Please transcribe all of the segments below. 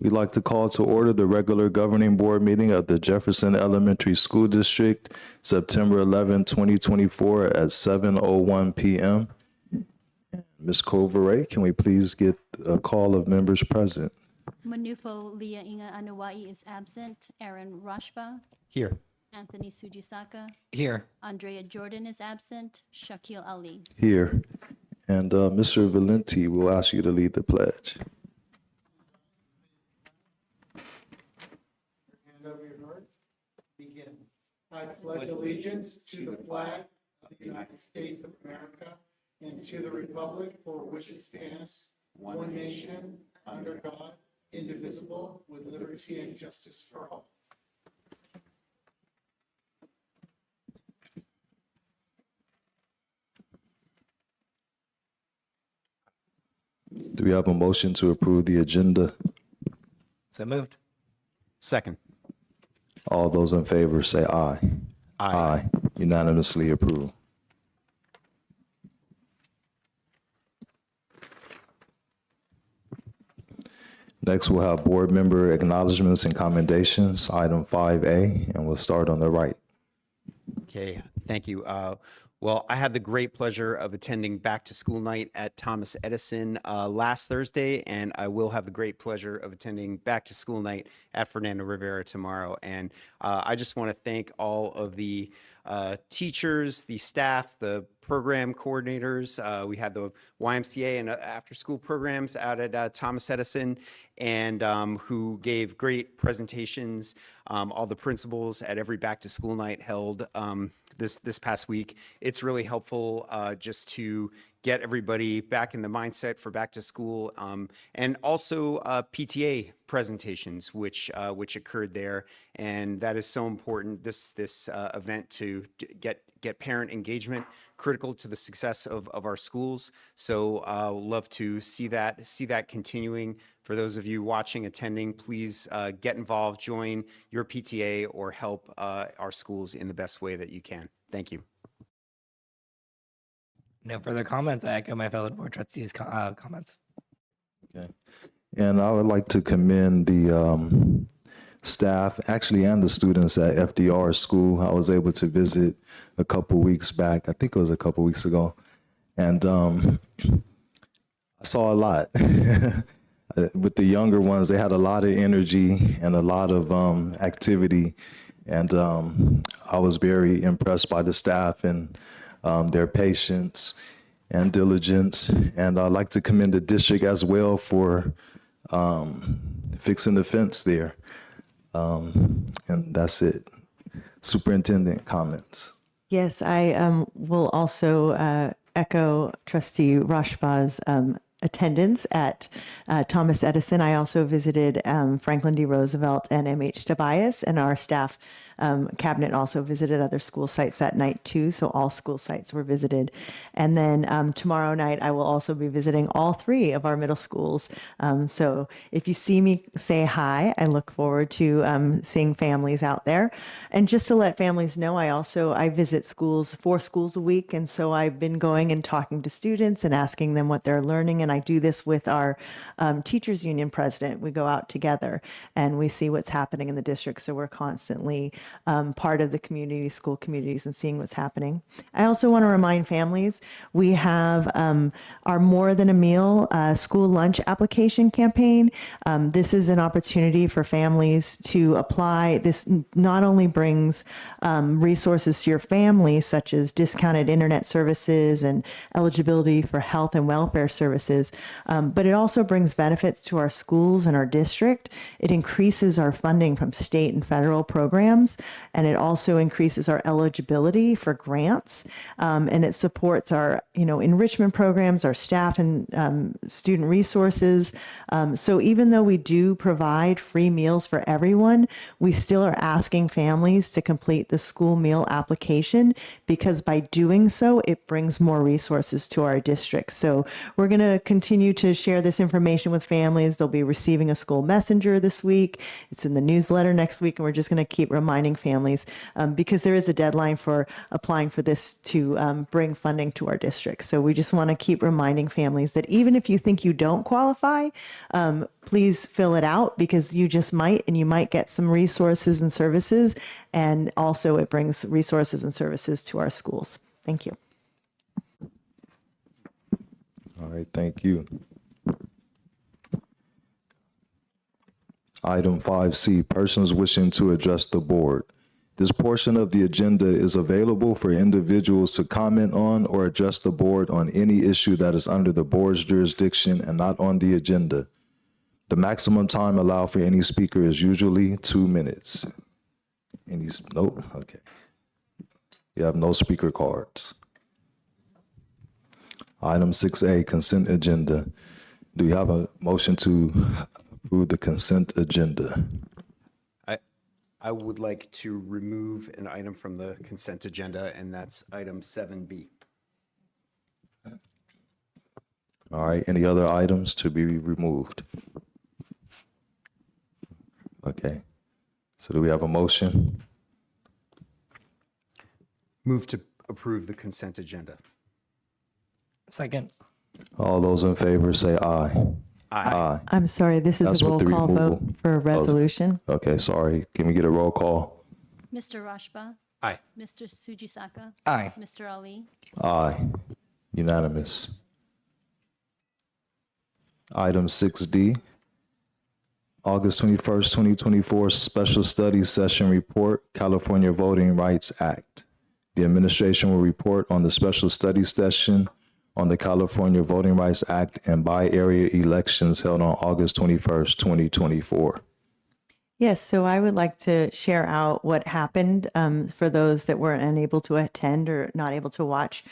We'd like to call to order the regular governing board meeting of the Jefferson Elementary School District, September 11, 2024 at 7:01 p.m. Ms. Coveray, can we please get a call of members present? Manufo Leah Inga Anuwai is absent. Aaron Rashba. Here. Anthony Sujisaka. Here. Andrea Jordan is absent. Shakil Ali. Here. And Mr. Valenti, we'll ask you to lead the pledge. Hand over your heart. Begin. I pledge allegiance to the flag of the United States of America and to the republic for which it stands, one nation, under God, indivisible, with liberty and justice for all. Do we have a motion to approve the agenda? So moved. Second. All those in favor say aye. Aye. Unanimously approved. Next, we'll have board member acknowledgements and commendations, item 5A, and we'll start on the right. Okay, thank you. Well, I had the great pleasure of attending back to school night at Thomas Edison last Thursday, and I will have the great pleasure of attending back to school night at Fernando Rivera tomorrow. And I just want to thank all of the teachers, the staff, the program coordinators. We had the YMCA and after school programs out at Thomas Edison, and who gave great presentations. All the principals at every back to school night held this past week. It's really helpful just to get everybody back in the mindset for back to school, and also PTA presentations, which occurred there, and that is so important. This event to get parent engagement, critical to the success of our schools. So love to see that continuing. For those of you watching, attending, please get involved, join your PTA, or help our schools in the best way that you can. Thank you. No further comments. I echo my fellow board trustees' comments. Okay. And I would like to commend the staff, actually, and the students at FDR school. I was able to visit a couple weeks back. I think it was a couple weeks ago. And I saw a lot. With the younger ones, they had a lot of energy and a lot of activity. And I was very impressed by the staff and their patience and diligence. And I'd like to commend the district as well for fixing the fence there. And that's it. Superintendent comments. Yes, I will also echo Trustee Rashba's attendance at Thomas Edison. I also visited Franklin D. Roosevelt and M.H. Tobias, and our staff cabinet also visited other school sites that night too, so all school sites were visited. And then tomorrow night, I will also be visiting all three of our middle schools. So if you see me, say hi. I look forward to seeing families out there. And just to let families know, I visit schools, 4 schools a week, and so I've been going and talking to students and asking them what they're learning, and I do this with our teachers union president. We go out together and we see what's happening in the district, so we're constantly part of the community, school communities, and seeing what's happening. I also want to remind families, we have our More Than a Meal school lunch application campaign. This is an opportunity for families to apply. This not only brings resources to your family, such as discounted internet services and eligibility for health and welfare services, but it also brings benefits to our schools and our district. It increases our funding from state and federal programs, and it also increases our eligibility for grants, and it supports our enrichment programs, our staff and student resources. So even though we do provide free meals for everyone, we still are asking families to complete the school meal application, because by doing so, it brings more resources to our district. So we're going to continue to share this information with families. They'll be receiving a school messenger this week. It's in the newsletter next week, and we're just going to keep reminding families because there is a deadline for applying for this to bring funding to our district. So we just want to keep reminding families that even if you think you don't qualify, please fill it out because you just might, and you might get some resources and services. And also it brings resources and services to our schools. Thank you. All right, thank you. Item 5C, persons wishing to address the board. This portion of the agenda is available for individuals to comment on or address the board on any issue that is under the board's jurisdiction and not on the agenda. The maximum time allowed for any speaker is usually 2 minutes. Nope, okay. You have no speaker cards. Item 6A, consent agenda. Do you have a motion to approve the consent agenda? I would like to remove an item from the consent agenda, and that's item 7B. All right, any other items to be removed? Okay, so do we have a motion? Move to approve the consent agenda. Second. All those in favor say aye. Aye. I'm sorry, this is That's a with roll the call removal. vote for a resolution. Okay, sorry. Can we get a roll call? Mr. Rashba, Aye. Mr. Sujisaka, Aye. Mr. Ali, Aye. Unanimous. Item 6D, August 21st, 2024, Special Study Session Report, California Voting Rights Act. The administration will report on the special study session on the California Voting Rights Act and by-area elections held on August 21st, 2024. Yes, so I would like to share out what happened for those that were unable to attend or not able to watch.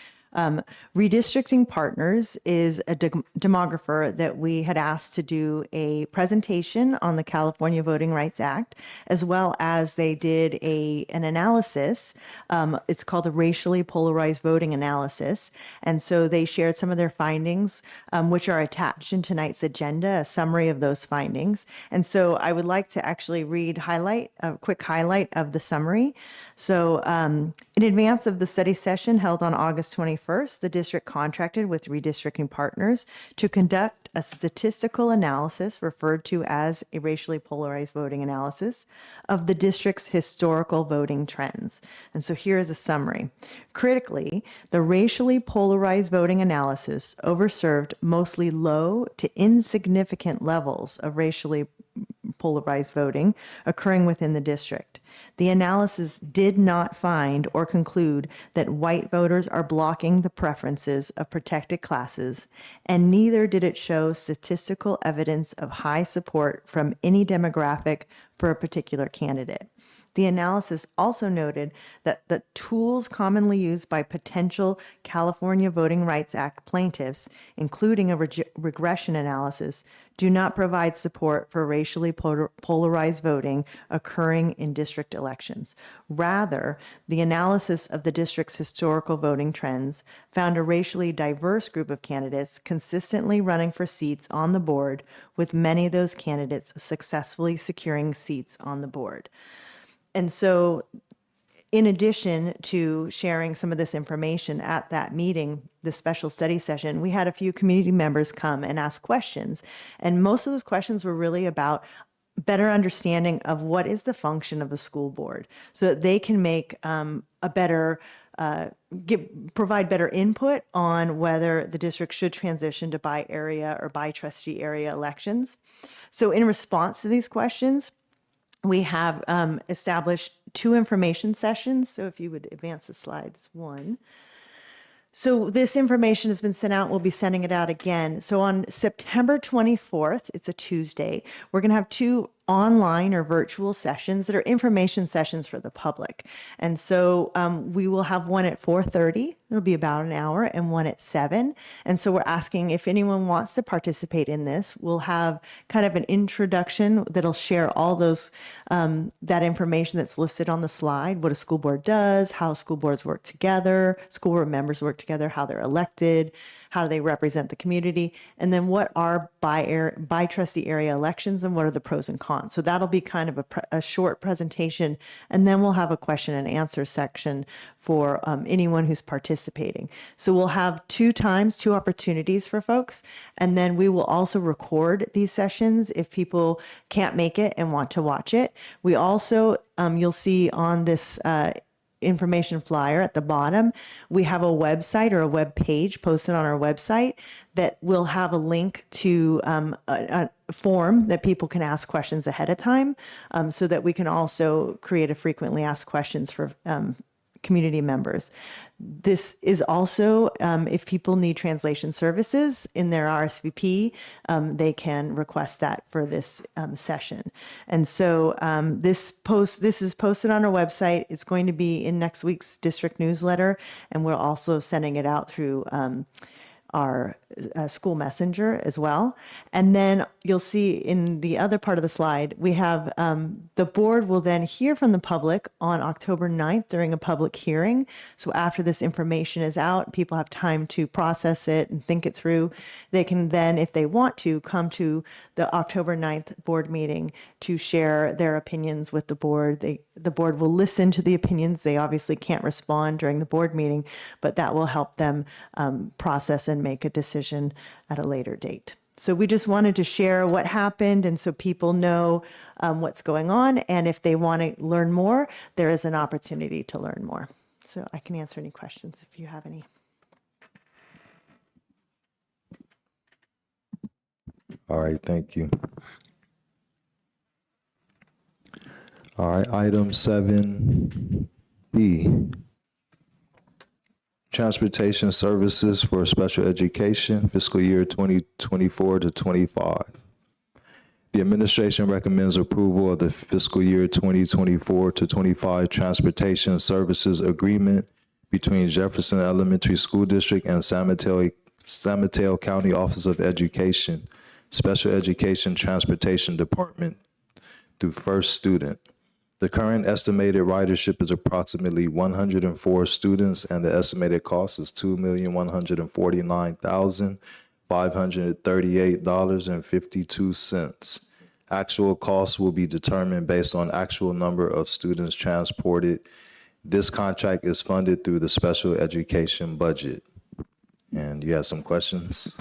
Redistricting Partners is a demographer that we had asked to do a presentation on the California Voting Rights Act, as well as they did an analysis. It's called a racially polarized voting analysis. And so they shared some of their findings, which are attached in tonight's agenda, a summary of those findings. And so I would like to actually a quick highlight of the summary. So in advance of the study session held on August 21st, the district contracted with Redistricting Partners to conduct a statistical analysis referred to as a racially polarized voting analysis of the district's historical voting trends. And so here is a summary. Critically, the racially polarized voting analysis observed mostly low to insignificant levels of racially polarized voting occurring within the district. The analysis did not find or conclude that white voters are blocking the preferences of protected classes, and neither did it show statistical evidence of high support from any demographic for a particular candidate. The analysis also noted that the tools commonly used by potential California Voting Rights Act plaintiffs, including a regression analysis, do not provide support for racially polarized voting occurring in district elections. Rather, the analysis of the district's historical voting trends found a racially diverse group of candidates consistently running for seats on the board, with many of those candidates successfully securing seats on the board. And so, in addition to sharing some of this information at that meeting, the special study session, we had a few community members come and ask questions. And most of those questions were really about better understanding of what is the function of the school board so that they can make provide better input on whether the district should transition to by area or by trustee area elections. So in response to these questions, we have established 2 information sessions. So if you would advance the slides, 1. So this information has been sent out. We'll be sending it out again. So on September 24th, it's a Tuesday, we're going to have 2 online or virtual sessions that are information sessions for the public. And so we will have one at 4:30. It'll be about an hour, and one at 7. And so we're asking if anyone wants to participate in this. We'll have kind of an introduction that'll share all those that information that's listed on the slide, what a school board does, how school boards work together, school board members work together, how they're elected, how do they represent the community, and then what are by trustee area elections and what are the pros and cons. So that'll be kind of a short presentation, and then we'll have a question and answer section for anyone who's participating. So we'll have two opportunities for folks, and then we will also record these sessions if people can't make it and want to watch it. We also, you'll see on this information flyer at the bottom, we have a website or a web page posted on our website that will have a link to a form that people can ask questions ahead of time, so that we can also create a frequently asked questions for community members. This is also, if people need translation services in their RSVP, they can request that for this session. And so this is posted on our website. It's going to be in next week's district newsletter, and we're also sending it out through our school messenger as well. And then you'll see in the other part of the slide, we have the board will then hear from the public on October 9th during a public hearing. So after this information is out, people have time to process it and think it through. They can then, if they want to, come to the October 9th board meeting to share their opinions with the board. The board will listen to the opinions. They obviously can't respond during the board meeting, but that will help them process and make a decision at a later date. So we just wanted to share what happened, and so people know what's going on. And if they want to learn more, there is an opportunity to learn more. So I can answer any questions if you have any. All right, thank you. All right, item 7B. Transportation services for special education, fiscal year 2024 to 25. The administration recommends approval of the fiscal year 2024 to 25 transportation services agreement between Jefferson Elementary School District and San Mateo County Office of Education, Special Education Transportation Department through First Student. The current estimated ridership is approximately 104 students, and the estimated cost is $2,149,538.52. Actual costs will be determined based on actual number of students transported. This contract is funded through the special education budget. And you have some questions?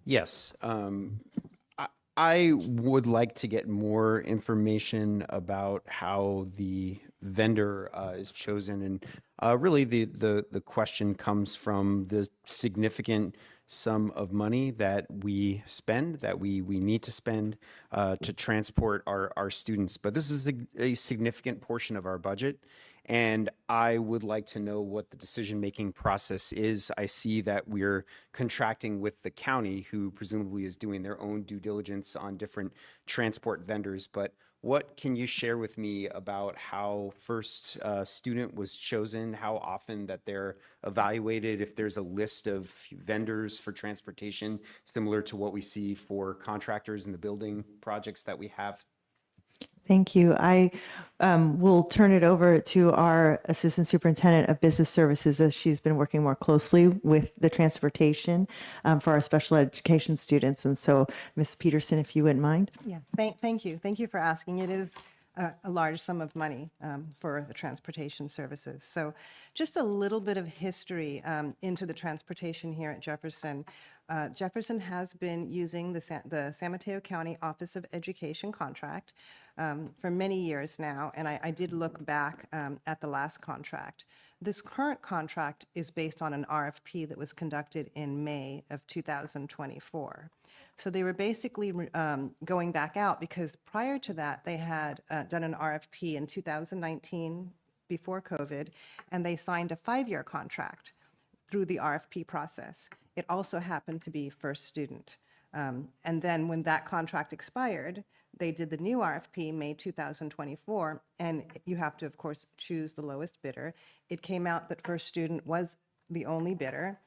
Yes. I would like to get more information about how the vendor is chosen. And really the question comes from the significant sum of money that we spend, that we need to spend to transport our students. But this is a significant portion of our budget. And I would like to know what the decision-making process is. I see that we're contracting with the county, who presumably is doing their own due diligence on different transport vendors. But what can you share with me about how First Student was chosen, how often that they're evaluated, if there's a list of vendors for transportation similar to what we see for contractors in the building projects that we have? Thank you. I will turn it over to our Assistant Superintendent of Business Services, as she's been working more closely with the transportation for our special education students. And so, Ms. Peterson, if you wouldn't mind. Yeah, thank you. Thank you for asking. It is a large sum of money for the transportation services. So just a little bit of history into the transportation here at Jefferson. Jefferson has been using the San Mateo County Office of Education contract for many years now, and I did look back at the last contract. This current contract is based on an RFP that was conducted in May of 2024. So they were basically going back out because prior to that, they had done an RFP in 2019 before COVID, and they signed a 5-year contract through the RFP process. It also happened to be First Student. And then when that contract expired, they did the new RFP May 2024, and you have to, of course, choose the lowest bidder. It came out that First Student was the only bidder,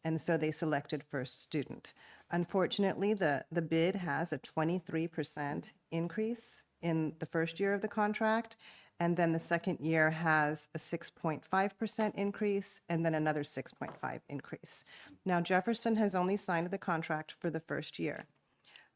and so they selected First Student. Unfortunately, the bid has a 23% increase in the first year of the contract, And then the second year has a 6.5% increase, and then another 6.5 increase. Now, Jefferson has only signed the contract for the first year.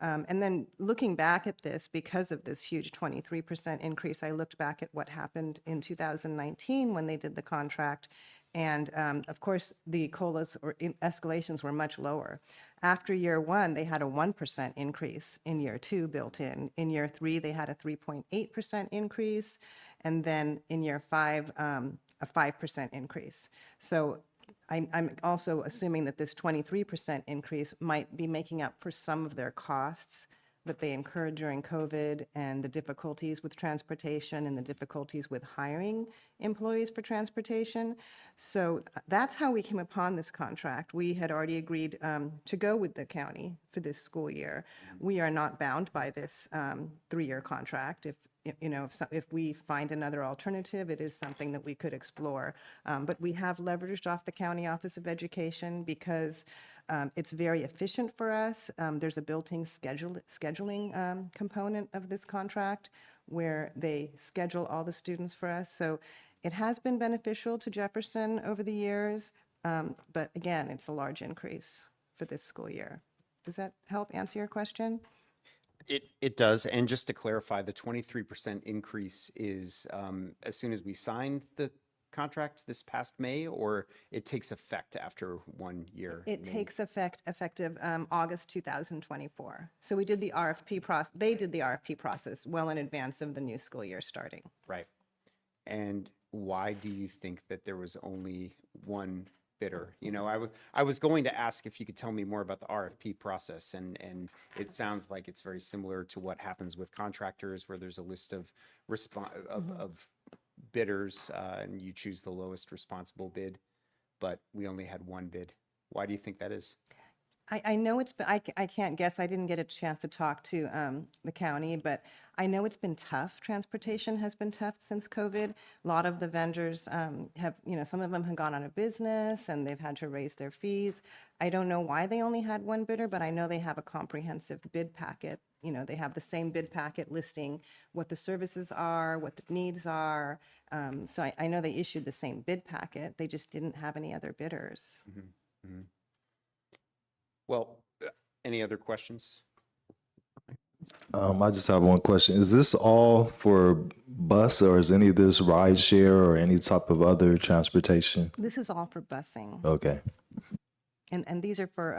And then looking back at this, because of this huge 23% increase, I looked back at what happened in 2019 when they did the contract. And of course, the COLAs or escalations were much lower. After year one, they had a 1% increase in year two built in. In year three, they had a 3.8% increase. And then in year five, a 5% increase. So I'm also assuming that this 23% increase might be making up for some of their costs that they incurred during COVID and the difficulties with transportation and the difficulties with hiring employees for transportation. So that's how we came upon this contract. We had already agreed to go with the county for this school year. We are not bound by this 3-year contract. If we find another alternative, it is something that we could explore. But we have leveraged off the County Office of Education because it's very efficient for us. There's a built-in scheduling component of this contract where they schedule all the students for us. So it has been beneficial to Jefferson over the years. But again, it's a large increase for this school year. Does that help answer your question? It does. And just to clarify, the 23% increase is as soon as we signed the contract this past May, or it takes effect after 1 year? It takes effective August 2024. So we did the RFP process. They did the RFP process well in advance of the new school year starting. Right. And why do you think that there was only one bidder? I was going to ask if you could tell me more about the RFP process, and it sounds like it's very similar to what happens with contractors, where there's a list of bidders, and you choose the lowest responsible bid, but we only had one bid. Why do you think that is? I know it's been, I can't guess. I didn't get a chance to talk to the county, but I know it's been tough. Transportation has been tough since COVID. A lot of the vendors have, some of them have gone out of business and they've had to raise their fees. I don't know why they only had one bidder, but I know they have a comprehensive bid packet. They have the same bid packet listing what the services are, what the needs are. So I know they issued the same bid packet. They just didn't have any other bidders. Mm-hmm. Mm-hmm. Well, any other questions? I just have one question. Is this all for bus, or is any of this ride share or any type of other transportation? This is all for busing. Okay. And these are for,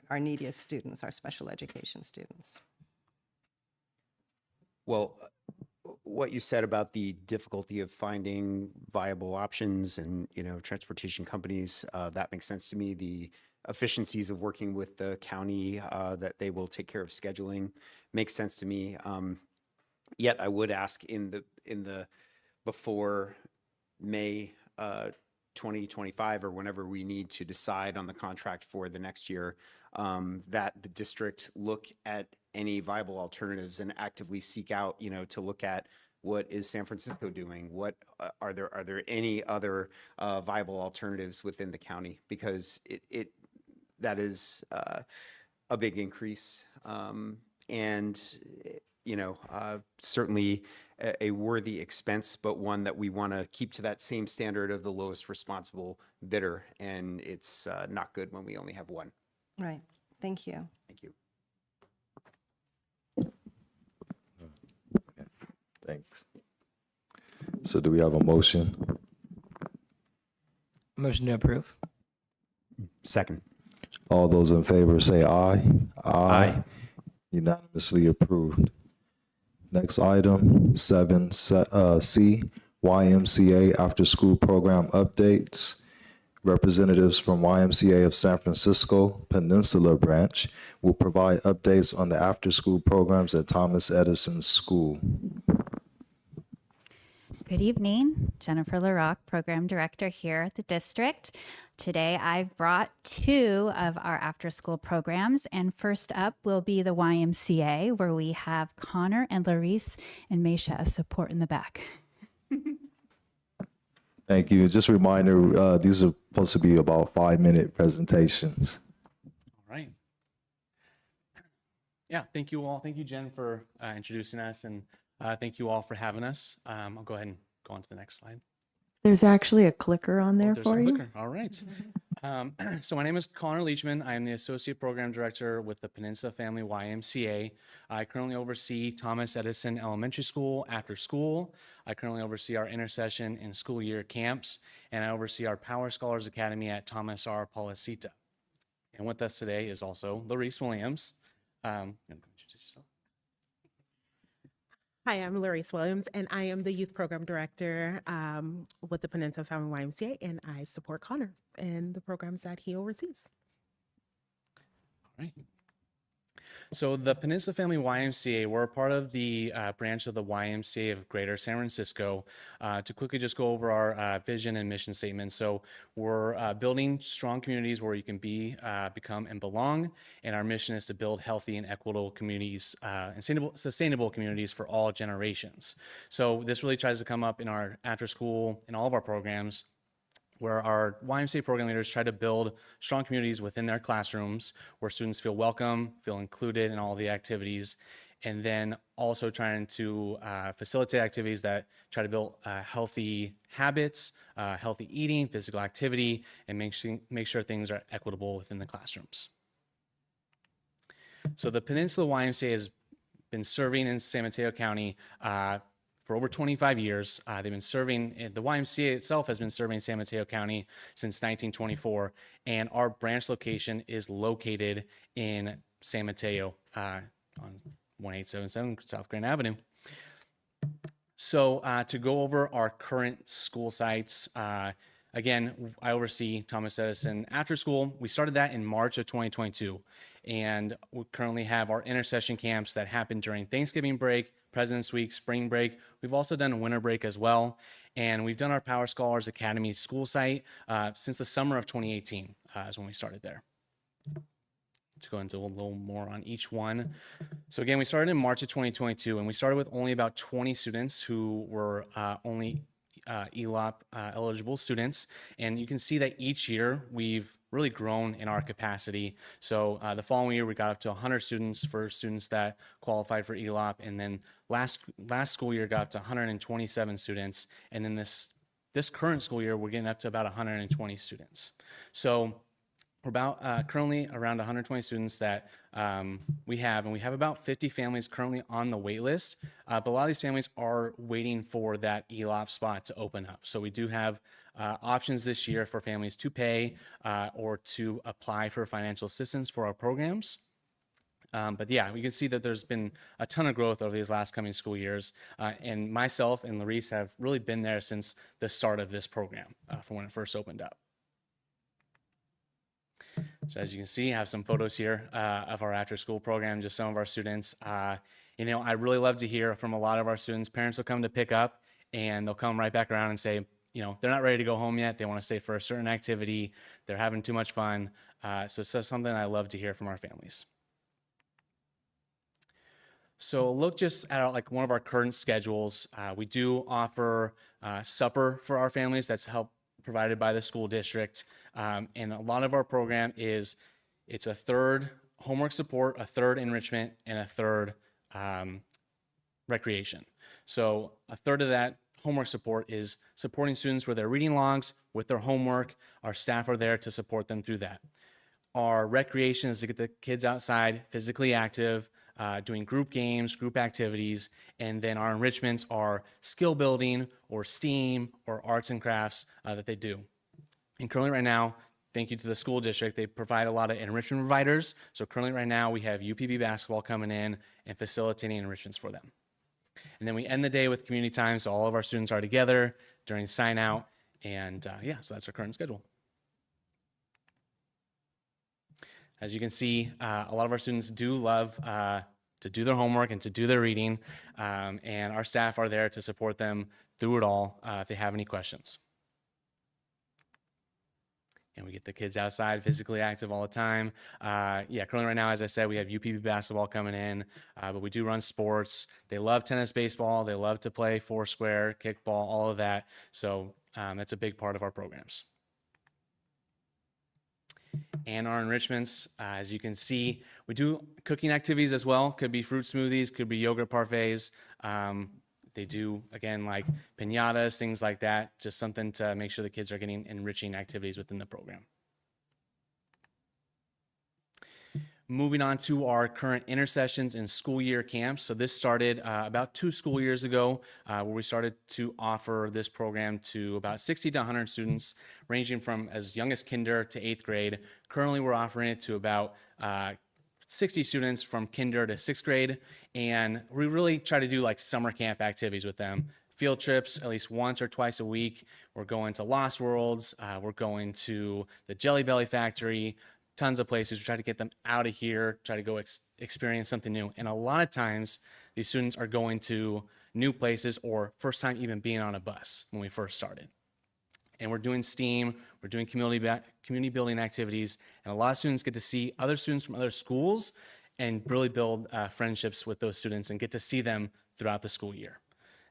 our neediest students, our special education students. Well, what you said about the difficulty of finding viable options and, transportation companies, that makes sense to me. The efficiencies of working with the county, that they will take care of scheduling, makes sense to me. Yet I would ask in the before May 2025, or whenever we need to decide on the contract for the next year, that the district look at any viable alternatives and actively seek out, to look at what is San Francisco doing? What are there any other viable alternatives within the county? Because that is a big increase, and certainly a worthy expense, but one that we want to keep to that same standard of the lowest responsible bidder. And it's not good when we only have one. Right. Thank you. Thank you. Thanks. So do we have a motion? Motion to approve. Second. All those in favor say aye. Aye. Unanimously approved. Next item, 7C, YMCA After School Program Updates. Representatives from YMCA of San Francisco Peninsula Branch will provide updates on the after-school programs at Thomas Edison School. Good evening, Jennifer LaRock, Program Director here at the district. Today I've brought 2 of our after-school programs, and first up will be the YMCA, where we have Connor and Larice and Meisha as support in the back. Thank you. Just a reminder, these are supposed to be about 5-minute presentations. All right. Yeah, thank you all. Thank you, Jen, for introducing us. And Thank you all for having us. I'll go ahead and go on to the next slide. There's actually a clicker on there There's for a you. clicker. All right. So my name is Connor Leachman. I am the Associate Program Director with the Peninsula Family YMCA. I currently oversee Thomas Edison Elementary School after school. I currently oversee our intercession and school year camps, and I oversee our Power Scholars Academy at Thomas R. Policita. And with us today is also Larice Williams. Introduce yourself. Hi, I'm Larice Williams, and I am the Youth Program Director with the Peninsula Family YMCA, and I support Connor and the programs that he oversees. All right. So the Peninsula Family YMCA, we're a part of the branch of the YMCA of Greater San Francisco. To quickly just go over our vision and mission statement. So we're building strong communities where you can be, become, and belong. And our mission is to build healthy and equitable communities and sustainable communities for all generations. So this really tries to come up in our after school, in all of our programs, where our YMCA program leaders try to build strong communities within their classrooms where students feel welcome, feel included in all the activities, and then also trying to facilitate activities that try to build healthy habits, healthy eating, physical activity, and make sure things are equitable within the classrooms. So the Peninsula YMCA has been serving in San Mateo County for over 25 years. They've been serving, the YMCA itself has been serving San Mateo County since 1924, and our branch location is located in San Mateo on 1877 South Grand Avenue. So to go over our current school sites, again, I oversee Thomas Edison After School. We started that in March of 2022, and we currently have our intercession camps that happen during Thanksgiving break, President's Week, spring break. We've also done a winter break as well, and we've done our Power Scholars Academy school site since the summer of 2018 is when we started there. Let's go into a little more on each one. So again, we started in March of 2022, and we started with only about 20 students who were only ELOP eligible students. And you can see that each year we've really grown in our capacity. So the following year we got up to 100 students for students that qualified for ELOP. And then last school year got up to 127 students. And then this current school year, we're getting up to about 120 students. So we're about currently around 120 students that we have, and we have about 50 families currently on the wait list. But a lot of these families are waiting for that ELOP spot to open up. So we do have options this year for families to pay or to apply for financial assistance for our programs. But yeah, we can see that there's been a ton of growth over these last coming school years. And myself and Larice have really been there since the start of this program from when it first opened up. So as you can see, I have some photos here of our after school program, just some of our students. I really love to hear from a lot of our students. Parents will come to pick up and they'll come right back around and say, they're not ready to go home yet. They want to stay for a certain activity. They're having too much fun. So it's something I love to hear from our families. So look just at one of our current schedules. We do offer supper for our families. That's provided by the school district. And a lot of our program it's a third homework support, a third enrichment, and a third recreation. So a third of that homework support is supporting students with their reading logs, with their homework. Our staff are there to support them through that. Our recreation is to get the kids outside, physically active, doing group games, group activities, and then our enrichments are skill building or STEAM or arts and crafts that they do. And currently right now, thank you to the school district, they provide a lot of enrichment providers. So currently right now we have UPB basketball coming in and facilitating enrichments for them. And then we end the day with community time, so all of our students are together during sign out, and so that's our current schedule. As you can see, a lot of our students do love to do their homework and to do their reading, and our staff are there to support them through it all if they have any questions. And we get the kids outside, physically active all the time. Currently right now, as I said, we have UPB basketball coming in, but we do run sports. They love tennis, baseball. They love to play foursquare, kickball, all of that. So that's a big part of our programs. And our enrichments, as you can see, we do cooking activities as well. Could be fruit smoothies, could be yogurt parfaits. They do, again, like piñatas, things like that, just something to make sure the kids are getting enriching activities within the program. Moving on to our current intersessions and school year camps. So this started about 2 school years ago, where we started to offer this program to about 60 to 100 students, ranging from as young as kinder to 8th grade. Currently, we're offering it to about 60 students from kinder to 6th grade, and we really try to do like summer camp activities with them. Field trips at least once or twice a week. We're going to Lost Worlds. We're going to the Jelly Belly Factory. Tons of places. We try to get them out of here, try to go experience something new. And a lot of times, these students are going to new places or first time even being on a bus when we first started. And we're doing STEAM, we're doing community building activities, and a lot of students get to see other students from other schools and really build friendships with those students and get to see them throughout the school year.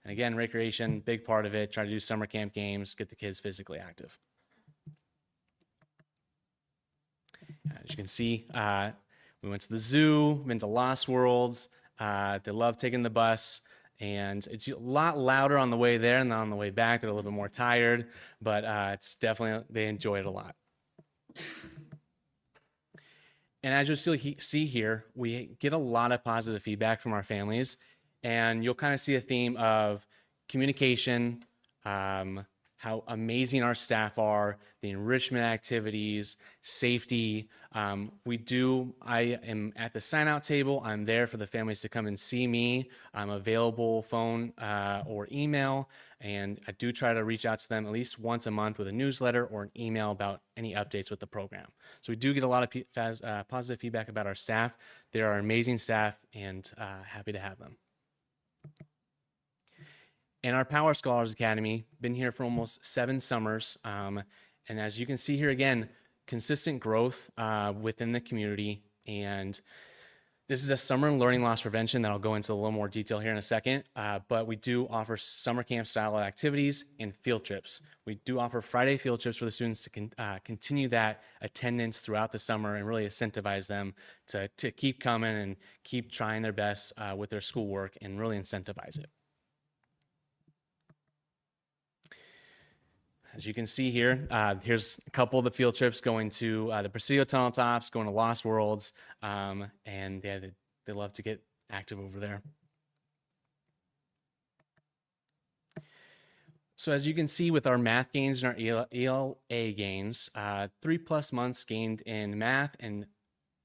And again, recreation, big part of it. Try to do summer camp games, get the kids physically active. As you can see, we went to the zoo, been to Lost Worlds. They love taking the bus, and it's a lot louder on the way there than on the way back. They're a little bit more tired, but it's definitely, they enjoy it a lot. And as you'll see here, we get a lot of positive feedback from our families, and you'll kind of see a theme of communication, how amazing our staff are, the enrichment activities, safety. I am at the sign out table. I'm there for the families to come and see me. I'm available phone or email, and I do try to reach out to them at least once a month with a newsletter or an email about any updates with the program. So we do get a lot of positive feedback about our staff. They are amazing staff, and happy to have them. And our Power Scholars Academy, been here for almost 7 summers. And as you can see here again, consistent growth within the community. And this is a summer learning loss prevention that I'll go into a little more detail here in a second. But we do offer summer camp style activities and field trips. We do offer Friday field trips for the students to continue that attendance throughout the summer and really incentivize them to keep coming and keep trying their best with their schoolwork and really incentivize it. As you can see here, here's a couple of the field trips going to the Presidio Tunnel Tops, going to Lost Worlds, and yeah, they love to get active over there. So as you can see with our math gains and our ELA gains, 3+ months gained in math and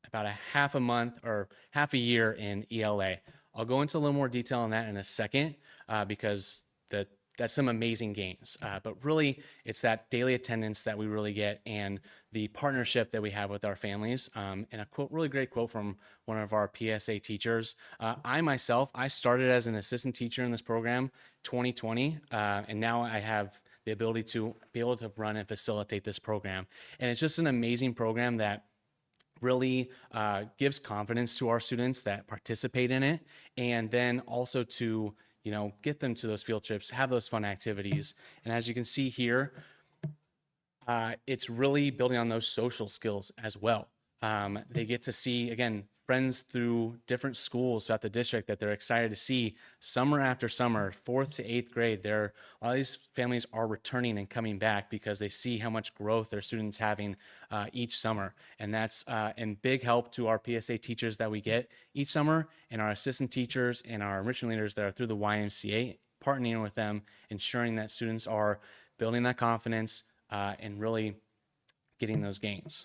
about half a year in ELA. I'll go into a little more detail on that in a second because that's some amazing gains. But really, it's that daily attendance that we really get and the partnership that we have with our families. And a really great quote from one of our PSA teachers. I started as an assistant teacher in this program 2020, and now I have the ability to be able to run and facilitate this program. And it's just an amazing program that really gives confidence to our students that participate in it, and then also to get them to those field trips, have those fun activities. And as you can see here, it's really building on those social skills as well. They get to see, again, friends through different schools throughout the district that they're excited to see summer after summer, 4th to 8th grade. A lot of these families are returning and coming back because they see how much growth their students having each summer. And that's in big help to our PSA teachers that we get each summer, and our assistant teachers and our enrichment leaders that are through the YMCA, partnering with them, ensuring that students are building that confidence and really getting those gains.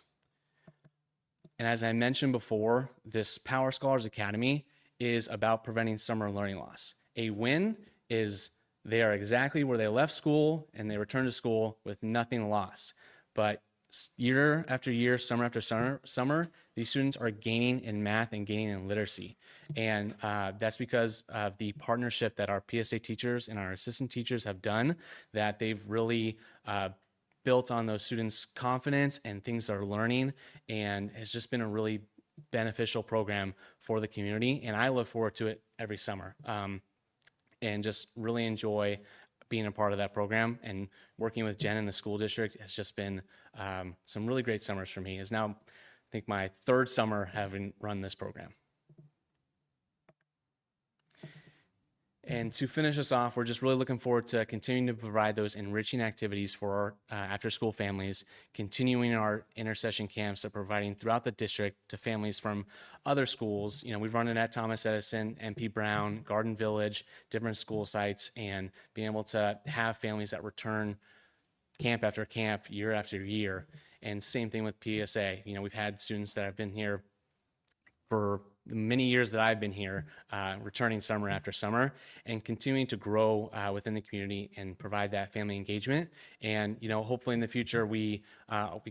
And as I mentioned before, this Power Scholars Academy is about preventing summer learning loss. A win is they are exactly where they left school and they return to school with nothing lost. But year after year, summer after summer, these students are gaining in math and gaining in literacy. And that's because of the partnership that our PSA teachers and our assistant teachers have done, that they've really built on those students' confidence and things they're learning, and has just been a really beneficial program for the community. And I look forward to it every summer and just really enjoy being a part of that program, and working with Jen in the school district has just been some really great summers for me. It's now, I think, my third summer having run this program. And to finish us off, we're just really looking forward to continuing to provide those enriching activities for our after-school families, continuing our intercession camps that providing throughout the district to families from other schools. You know, we've run it at Thomas Edison, MP Brown, Garden Village, different school sites, and being able to have families that return camp after camp, year after year. And same thing with PSA. You know, we've had students that have been here for the many years that I've been here, returning summer after summer, and continuing to grow within the community and provide that family engagement. And, you know, hopefully in the future we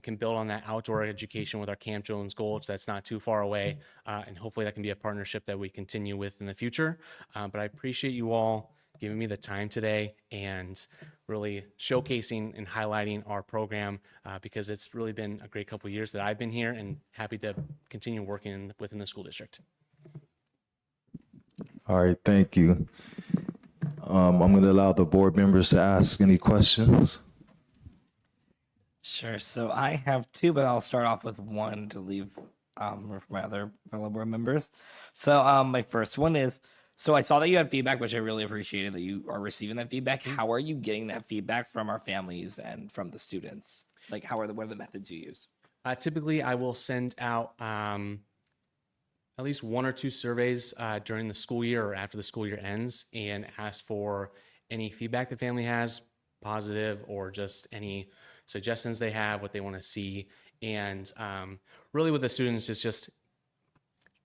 can build on that outdoor education with our Camp Jones Gulch that's not too far away, and hopefully that can be a partnership that we continue with in the future. But I appreciate you all giving me the time today and really showcasing and highlighting our program, because it's really been a great couple of years that I've been here, and happy to continue working within the school district. All right, thank you. I'm going to allow the board members to ask any questions. Sure. So I have two, but I'll start off with one to leave for my other fellow board members. So my first one is, so I saw that you had feedback, which I really appreciated that you are receiving that feedback. How are you getting that feedback from our families and from the students? Like, what are the methods you use? Typically, I will send out at least 1 or 2 surveys during the school year or after the school year ends, and ask for any feedback the family has, positive or just any suggestions they have, what they want to see. And really with the students, it's just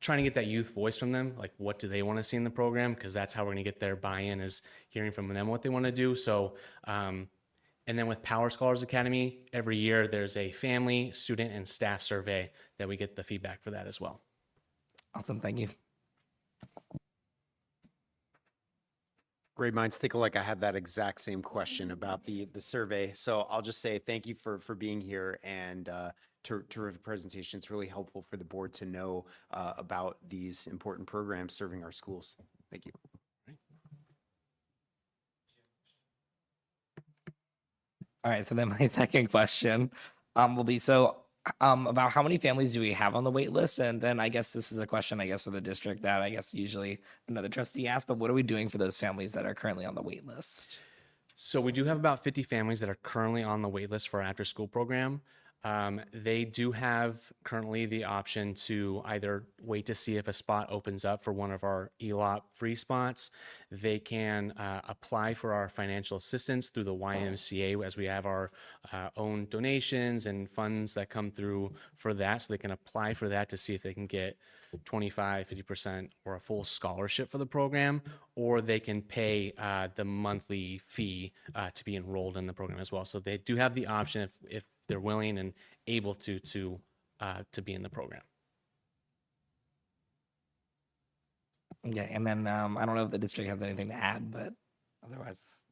trying to get that youth voice from them. Like, what do they want to see in the program? Because that's how we're going to get their buy-in, is hearing from them what they want to do. So, and then with Power Scholars Academy, every year there's a family, student, and staff survey that we get the feedback for that as well. Awesome. Thank you. Great minds think alike. I have that exact same question about the survey. So I'll just say thank you for being here, and terrific presentation. It's really helpful for the board to know about these important programs serving our schools. Thank you. All right. So then my second question will be, about how many families do we have on the wait list? And then I guess this is a question, for the district that I guess usually another trustee asks, but what are we doing for those families that are currently on the wait list? So we do have about 50 families that are currently on the wait list for our after school program. They do have currently the option to either wait to see if a spot opens up for one of our ELOP free spots. They can apply for our financial assistance through the YMCA, as we have our own donations and funds that come through for that. So they can apply for that to see if they can get 25, 50%, or a full scholarship for the program, or they can pay the monthly fee to be enrolled in the program as well. So they do have the option, if they're willing and able to be in the program. Okay, and then I don't know if the district has anything to add, but otherwise.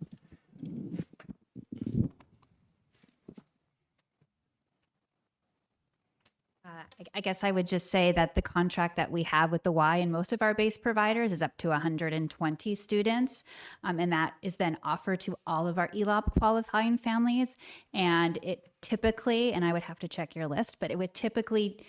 I guess I would just say that the contract that we have with the Y and most of our base providers is up to 120 students. And that is then offered to all of our ELOP qualifying families. And it typically, and I would have to check your list, but it would typically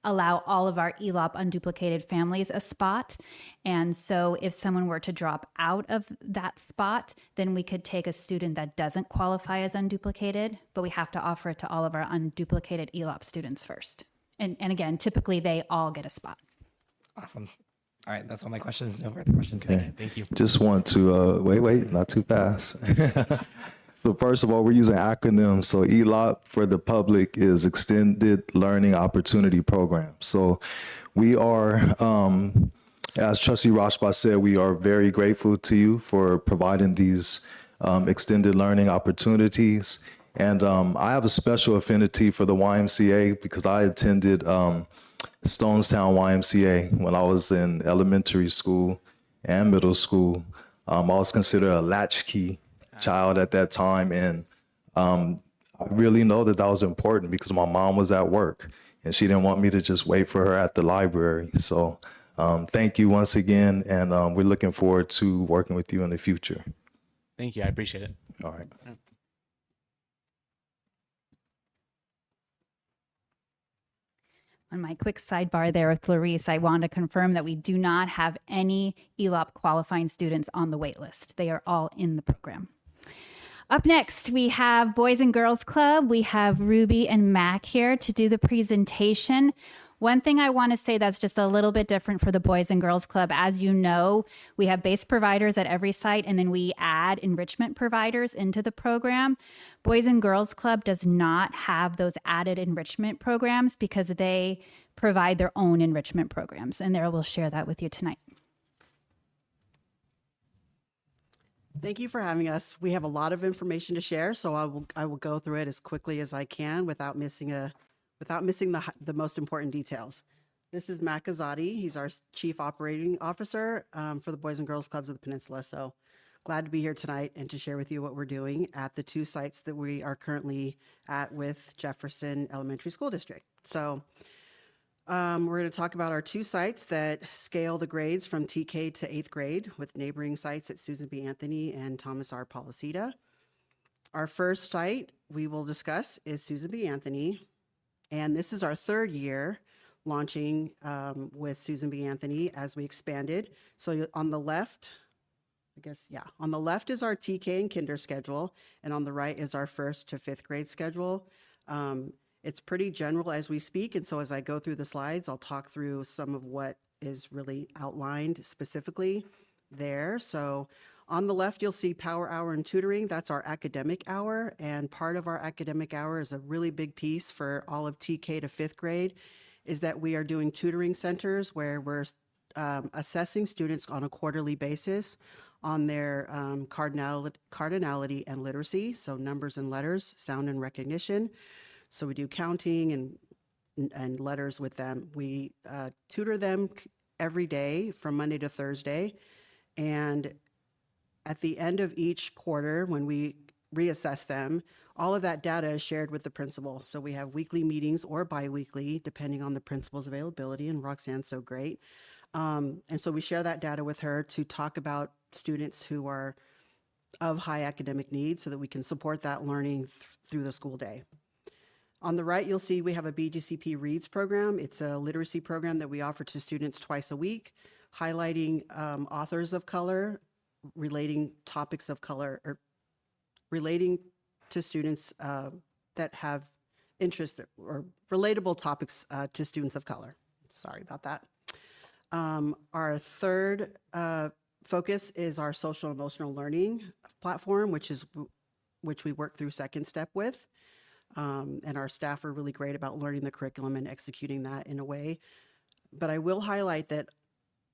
allow all of our ELOP unduplicated families a spot. And so if someone were to drop out of that spot, then we could take a student that doesn't qualify as unduplicated, but we have to offer it to all of our unduplicated ELOP students first. And again, typically they all get a spot. Awesome. All right, that's all my questions. No further questions. Okay. Thank you. Just want to, wait, not too fast. So first of all, we're using acronyms. So ELOP for the public is Extended Learning Opportunity Program. So we are, as Trustee Rashba said, we are very grateful to you for providing these extended learning opportunities. And I have a special affinity for the YMCA because I attended Stonestown YMCA when I was in elementary school and middle school. I was considered a latchkey child at that time, and I really know that was important because my mom was at work and she didn't want me to just wait for her at the library. So thank you once again, and we're looking forward to working with you in the future. Thank you. I appreciate it. All right. On my quick sidebar there with Clarice, I want to confirm that we do not have any ELOP qualifying students on the wait list. They are all in the program. Up next, we have Boys and Girls Club. We have Ruby and Mac here to do the presentation. One thing I want to say that's just a little bit different for the Boys and Girls Club, as you know, we have base providers at every site, and then we add enrichment providers into the program. Boys and Girls Club does not have those added enrichment programs because they provide their own enrichment programs, and there we'll share that with you tonight. Thank you for having us. We have a lot of information to share, so I will go through it as quickly as I can without missing the most important details. This is Matt Gazzotti. He's our Chief Operating Officer for the Boys and Girls Clubs of the Peninsula. So glad to be here tonight and to share with you what we're doing at the 2 sites that we are currently at with Jefferson Elementary School District. So we're going to talk about our 2 sites that scale the grades from TK to 8th grade with neighboring sites at Susan B. Anthony and Thomas R. Policita. Our first site we will discuss is Susan B. Anthony, and this is our 3rd year launching with Susan B. Anthony as we expanded. So on the left, on the left is our TK and kinder schedule, and on the right is our 1st to 5th grade schedule. It's pretty general as we speak, and so as I go through the slides, I'll talk through some of what is really outlined specifically there. So on the left, you'll see Power Hour and Tutoring. That's our academic hour, and part of our academic hour is a really big piece for all of TK to 5th grade, is that we are doing tutoring centers where we're assessing students on a quarterly basis on their cardinality and literacy, so numbers and letters, sound and recognition. So we do counting and letters with them. We tutor them every day from Monday to Thursday. And at the end of each quarter, when we reassess them, all of that data is shared with the principal. So we have weekly meetings or biweekly, depending on the principal's availability, and Roxanne's so great. And so we share that data with her to talk about students who are of high academic needs so that we can support that learning through the school day. On the right, you'll see we have a BGCP Reads program. It's a literacy program that we offer to students twice a week, highlighting authors of color, relating topics of color, or relating to students that have interest or relatable topics to students of color. Sorry about that. Our third focus is our social emotional learning platform, which we work through Second Step with. And our staff are really great about learning the curriculum and executing that in a way. But I will highlight that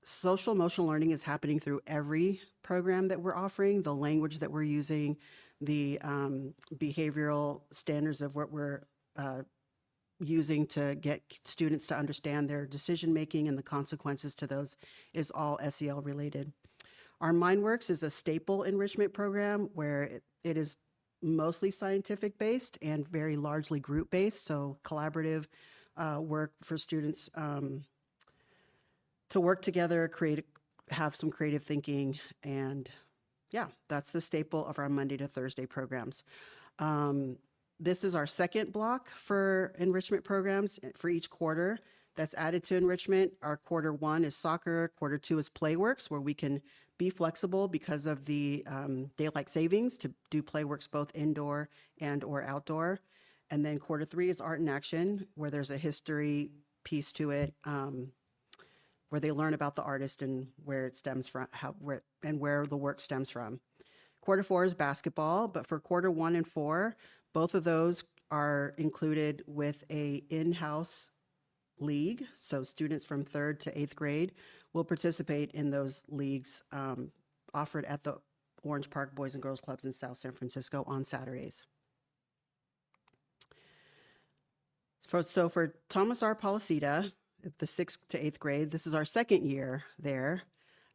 social emotional learning is happening through every program that we're offering, the language that we're using, the behavioral standards of what we're using to get students to understand their decision making and the consequences to those is all SEL related. Our MindWorks is a staple enrichment program where it is mostly scientific based and very largely group based, so collaborative work for students to work together, have some creative thinking, and yeah, that's the staple of our Monday to Thursday programs. This is our second block for enrichment programs for each quarter that's added to enrichment. Our quarter 1 is soccer, quarter 2 is Playworks, where we can be flexible because of the daylight savings to do Playworks both indoor and or outdoor. And then quarter 3 is Art in Action, where there's a history piece to it, where they learn about the artist and where it stems from, where the work stems from. Quarter 4 is basketball, but for quarter 1 and 4, both of those are included with a in-house league. So students from 3rd to 8th grade will participate in those leagues offered at the Orange Park Boys and Girls Clubs in South San Francisco on Saturdays. So for Thomas R. Policita, the 6th to 8th grade, this is our 2nd year there.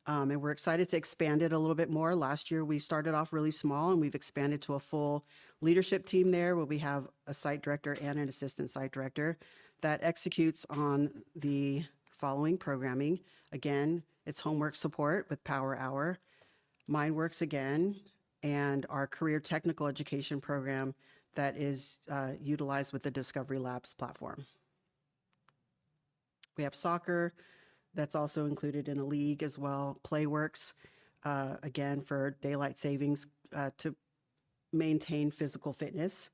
And we're excited to expand it a little bit more. Last year, we started off really small, and we've expanded to a full leadership team there where we have a site director and an assistant site director that executes on the following programming. Again, it's homework support with Power Hour, MindWorks again, and our career technical education program that is utilized with the Discovery Labs platform. We have soccer that's also included in a league as well. Playworks, again, for daylight savings to maintain physical fitness.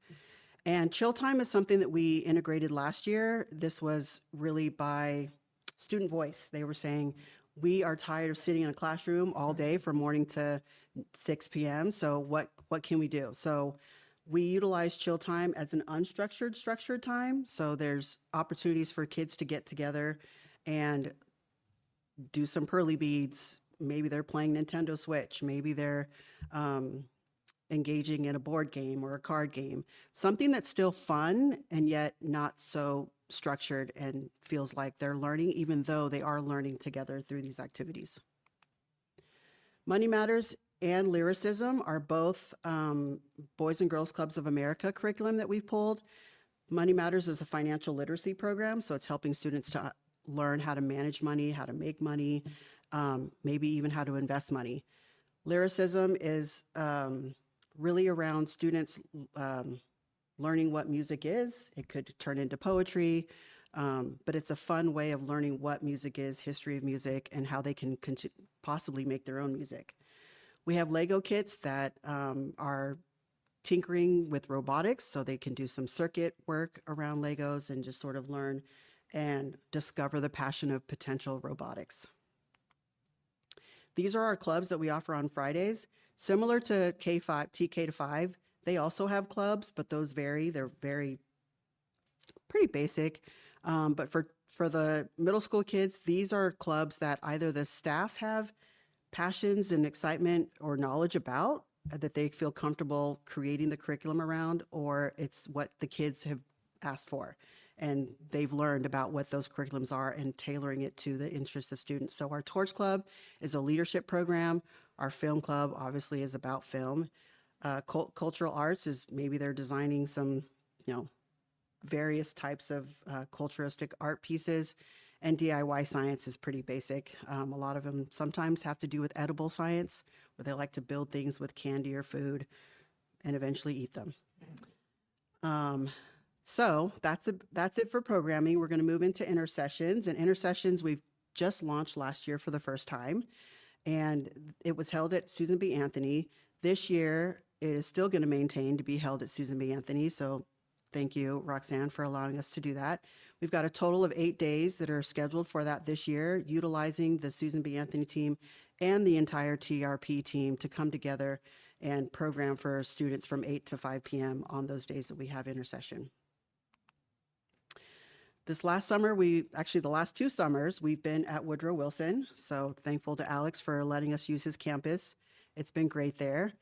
And chill time is something that we integrated last year. This was really by student voice. They were saying, we are tired of sitting in a classroom all day from morning to 6 p.m. So what can we do? So we utilize chill time as an unstructured, structured time. So there's opportunities for kids to get together and do some pearly beads. Maybe they're playing Nintendo Switch. Maybe they're engaging in a board game or a card game. Something that's still fun and yet not so structured and feels like they're learning, even though they are learning together through these activities. Money Matters and Lyricism are both Boys and Girls Clubs of America curriculum that we've pulled. Money Matters is a financial literacy program, so it's helping students to learn how to manage money, how to make money, maybe even how to invest money. Lyricism is really around students learning what music is. It could turn into poetry, but it's a fun way of learning what music is, history of music, and how they can possibly make their own music. We have Lego kits that are tinkering with robotics, so they can do some circuit work around Legos and just sort of learn and discover the passion of potential robotics. These are our clubs that we offer on Fridays. Similar to K5, TK to 5, they also have clubs, but those vary. They're pretty basic. But for the middle school kids, these are clubs that either the staff have passions and excitement or knowledge about, that they feel comfortable creating the curriculum around, or it's what the kids have asked for. And they've learned about what those curriculums are and tailoring it to the interests of students. So our Torch Club is a leadership program. Our Film Club obviously is about film. Cultural arts is maybe they're designing some, various types of culturistic art pieces. And DIY science is pretty basic. A lot of them sometimes have to do with edible science, where they like to build things with candy or food and eventually eat them. So that's it for programming. We're going to move into intercessions. And intercessions we've just launched last year for the first time. And it was held at Susan B. Anthony. This year, it is still going to maintain to be held at Susan B. Anthony. So thank you, Roxanne, for allowing us to do that. We've got a total of 8 days that are scheduled for that this year, utilizing the Susan B. Anthony team and the entire TRP team to come together and program for students from 8 to 5 p.m. on those days that we have intercession. This last summer, the last 2 summers, we've been at Woodrow Wilson. So thankful to Alex for letting us use his campus. It's been great there.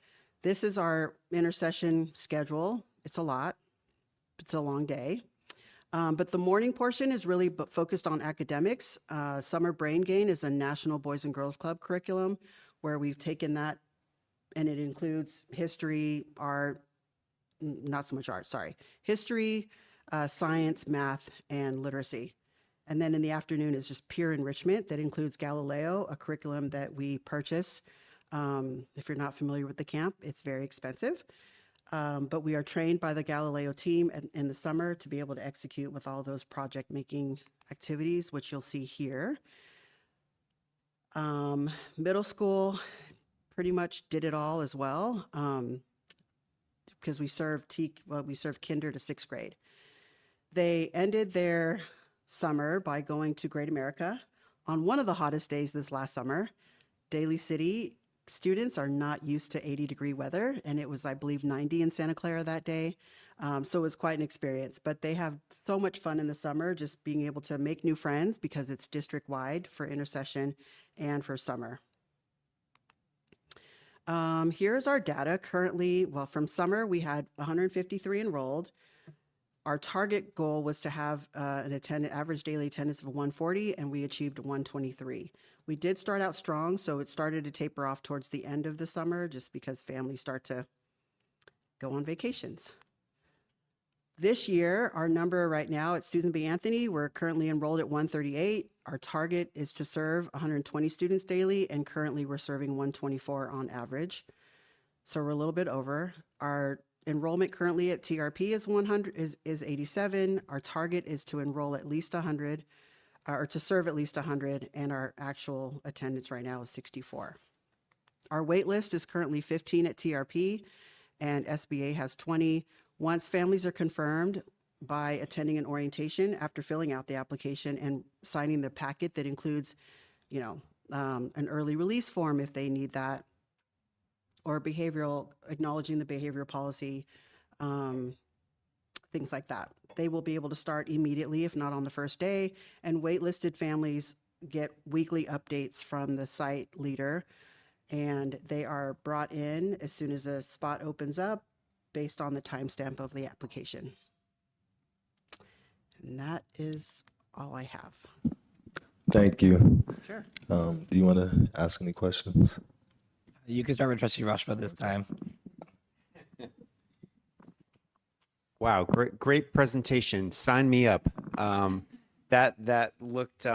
This is our intercession schedule. It's a lot. It's a long day. But the morning portion is really focused on academics. Summer Brain Gain is a National Boys and Girls Club curriculum where we've taken that, and it includes history, art, not so much art, sorry, history, science, math, and literacy. And then in the afternoon is just pure enrichment that includes Galileo, a curriculum that we purchase. If you're not familiar with the camp, it's very expensive. But we are trained by the Galileo team in the summer to be able to execute with all those project making activities, which you'll see here. Middle school pretty much did it all as well, because we served kinder to 6th grade. They ended their summer by going to Great America on one of the hottest days this last summer. Daly City students are not used to 80-degree weather, and it was, I believe, 90 in Santa Clara that day. So it was quite an experience, but they have so much fun in the summer, just being able to make new friends because it's district-wide for intercession and for summer. Here's our data currently. Well, from summer, we had 153 enrolled. Our target goal was to have an average daily attendance of 140, and we achieved 123. We did start out strong, so it started to taper off towards the end of the summer just because families start to go on vacations. This year, our number right now at Susan B. Anthony, we're currently enrolled at 138. Our target is to serve 120 students daily, and currently we're serving 124 on average. so we're a little bit over. Our enrollment currently at TRP is 87. Our target is to enroll at least 100, or to serve at least 100, and our actual attendance right now is 64. Our wait list is currently 15 at TRP, and SBA has 20. Once families are confirmed by attending an orientation after filling out the application and signing the packet that includes, an early release form if they need that, or acknowledging the behavioral policy, things like that. They will be able to start immediately, if not on the first day, and waitlisted families get weekly updates from the site leader, and they are brought in as soon as a spot opens up based on the timestamp of the application. And that is all I have. Thank you. Sure. Do you want to ask any questions? You can start with Trustee Rushba this time. Wow, great presentation. Sign me up. That looked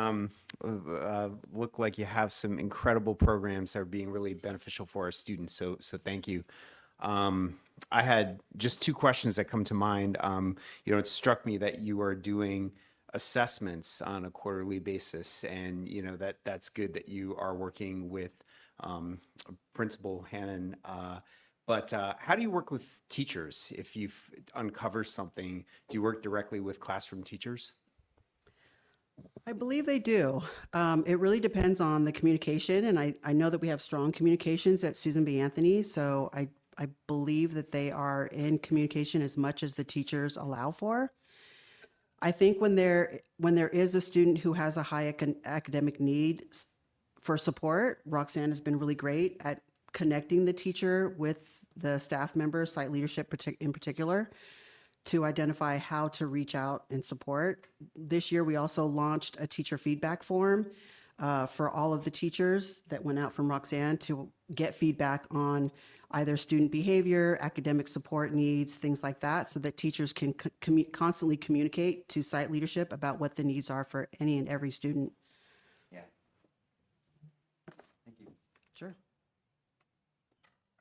like you have some incredible programs that are being really beneficial for our students. So thank you. I had just two questions that come to mind. It struck me that you are doing assessments on a quarterly basis, and that's good that you are working with Principal Hannon. But how do you work with teachers if you uncover something? Do you work directly with classroom teachers? I believe they do. It really depends on the communication, and I know that we have strong communications at Susan B. Anthony, so I believe that they are in communication as much as the teachers allow for. I think when there is a student who has a high academic need for support, Roxanne has been really great at connecting the teacher with the staff member, site leadership in particular, to identify how to reach out and support. This year, we also launched a teacher feedback form for all of the teachers that went out from Roxanne to get feedback on either student behavior, academic support needs, things like that, so that teachers can constantly communicate to site leadership about what the needs are for any and every student. Yeah. Thank you. Sure.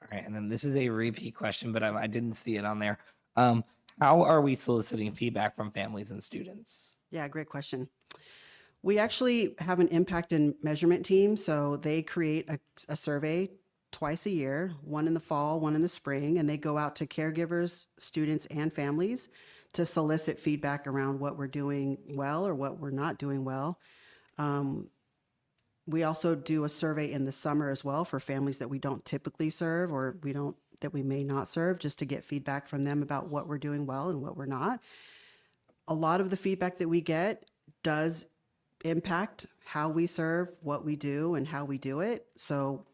All right, and then this is a repeat question, but I didn't see it on there. How are we soliciting feedback from families and students? Yeah, great question. We actually have an impact and measurement team, so they create a survey twice a year, one in the fall, one in the spring, and they go out to caregivers, students, and families to solicit feedback around what we're doing well or what we're not doing well. We also do a survey in the summer as well for families that we don't typically serve or that we may not serve, just to get feedback from them about what we're doing well and what we're not. A lot of the feedback that we get does impact how we serve, what we do, and how we do it. So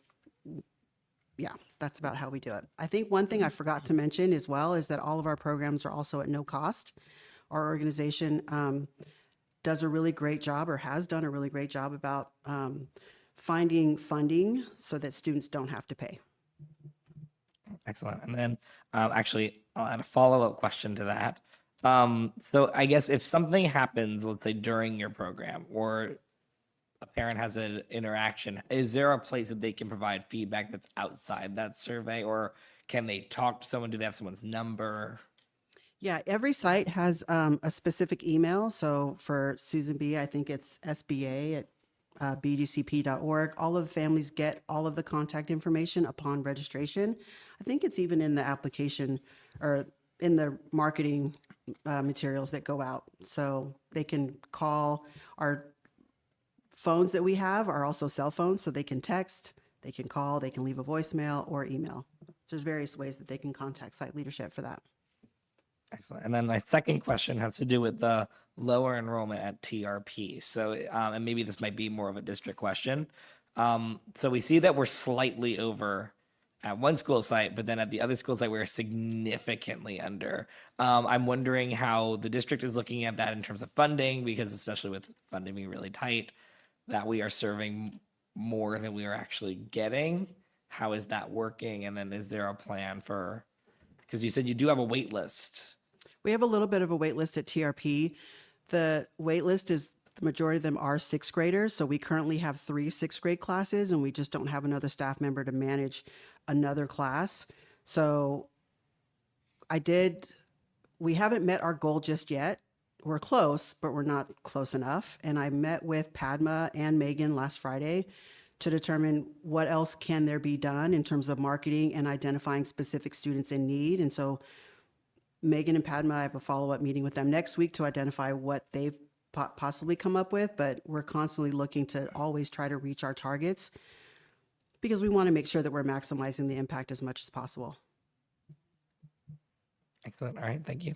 yeah, that's about how we do it. I think one thing I forgot to mention as well is that all of our programs are also at no cost. Our organization does a really great job, or has done a really great job, about finding funding so that students don't have to pay. Excellent. And then actually, I'll add a follow-up question to that. So I guess if something happens, let's say during your program, or a parent has an interaction, is there a place that they can provide feedback that's outside that survey, or can they talk to someone? Do they have someone's number? Yeah, every site has a specific email. So for Susan B., I think it's SBA at bgcp.org. All of the families get all of the contact information upon registration. I think it's even in the application or in the marketing materials that go out. So they can call. Our phones that we have are also cell phones, so they can text, they can call, they can leave a voicemail or email. So there's various ways that they can contact site leadership for that. Excellent. And then my second question has to do with the lower enrollment at TRP. So, and maybe this might be more of a district question. So we see that we're slightly over at one school site, but then at the other school site, we're significantly under. I'm wondering how the district is looking at that in terms of funding, because especially with funding being really tight, that we are serving more than we are actually getting. How is that working? And then is there a plan for, because you said you do have a wait list. We have a little bit of a wait list at TRP. The wait list is, the majority of them are sixth graders. So we currently have 3 sixth grade classes, and we just don't have another staff member to manage another class. So we haven't met our goal just yet. We're close, but we're not close enough. And I met with Padma and Megan last Friday to determine what else can there be done in terms of marketing and identifying specific students in need. And so Megan and Padma, I have a follow-up meeting with them next week to identify what they've possibly come up with, but we're constantly looking to always try to reach our targets because we want to make sure that we're maximizing the impact as much as possible. Excellent. All right. Thank you.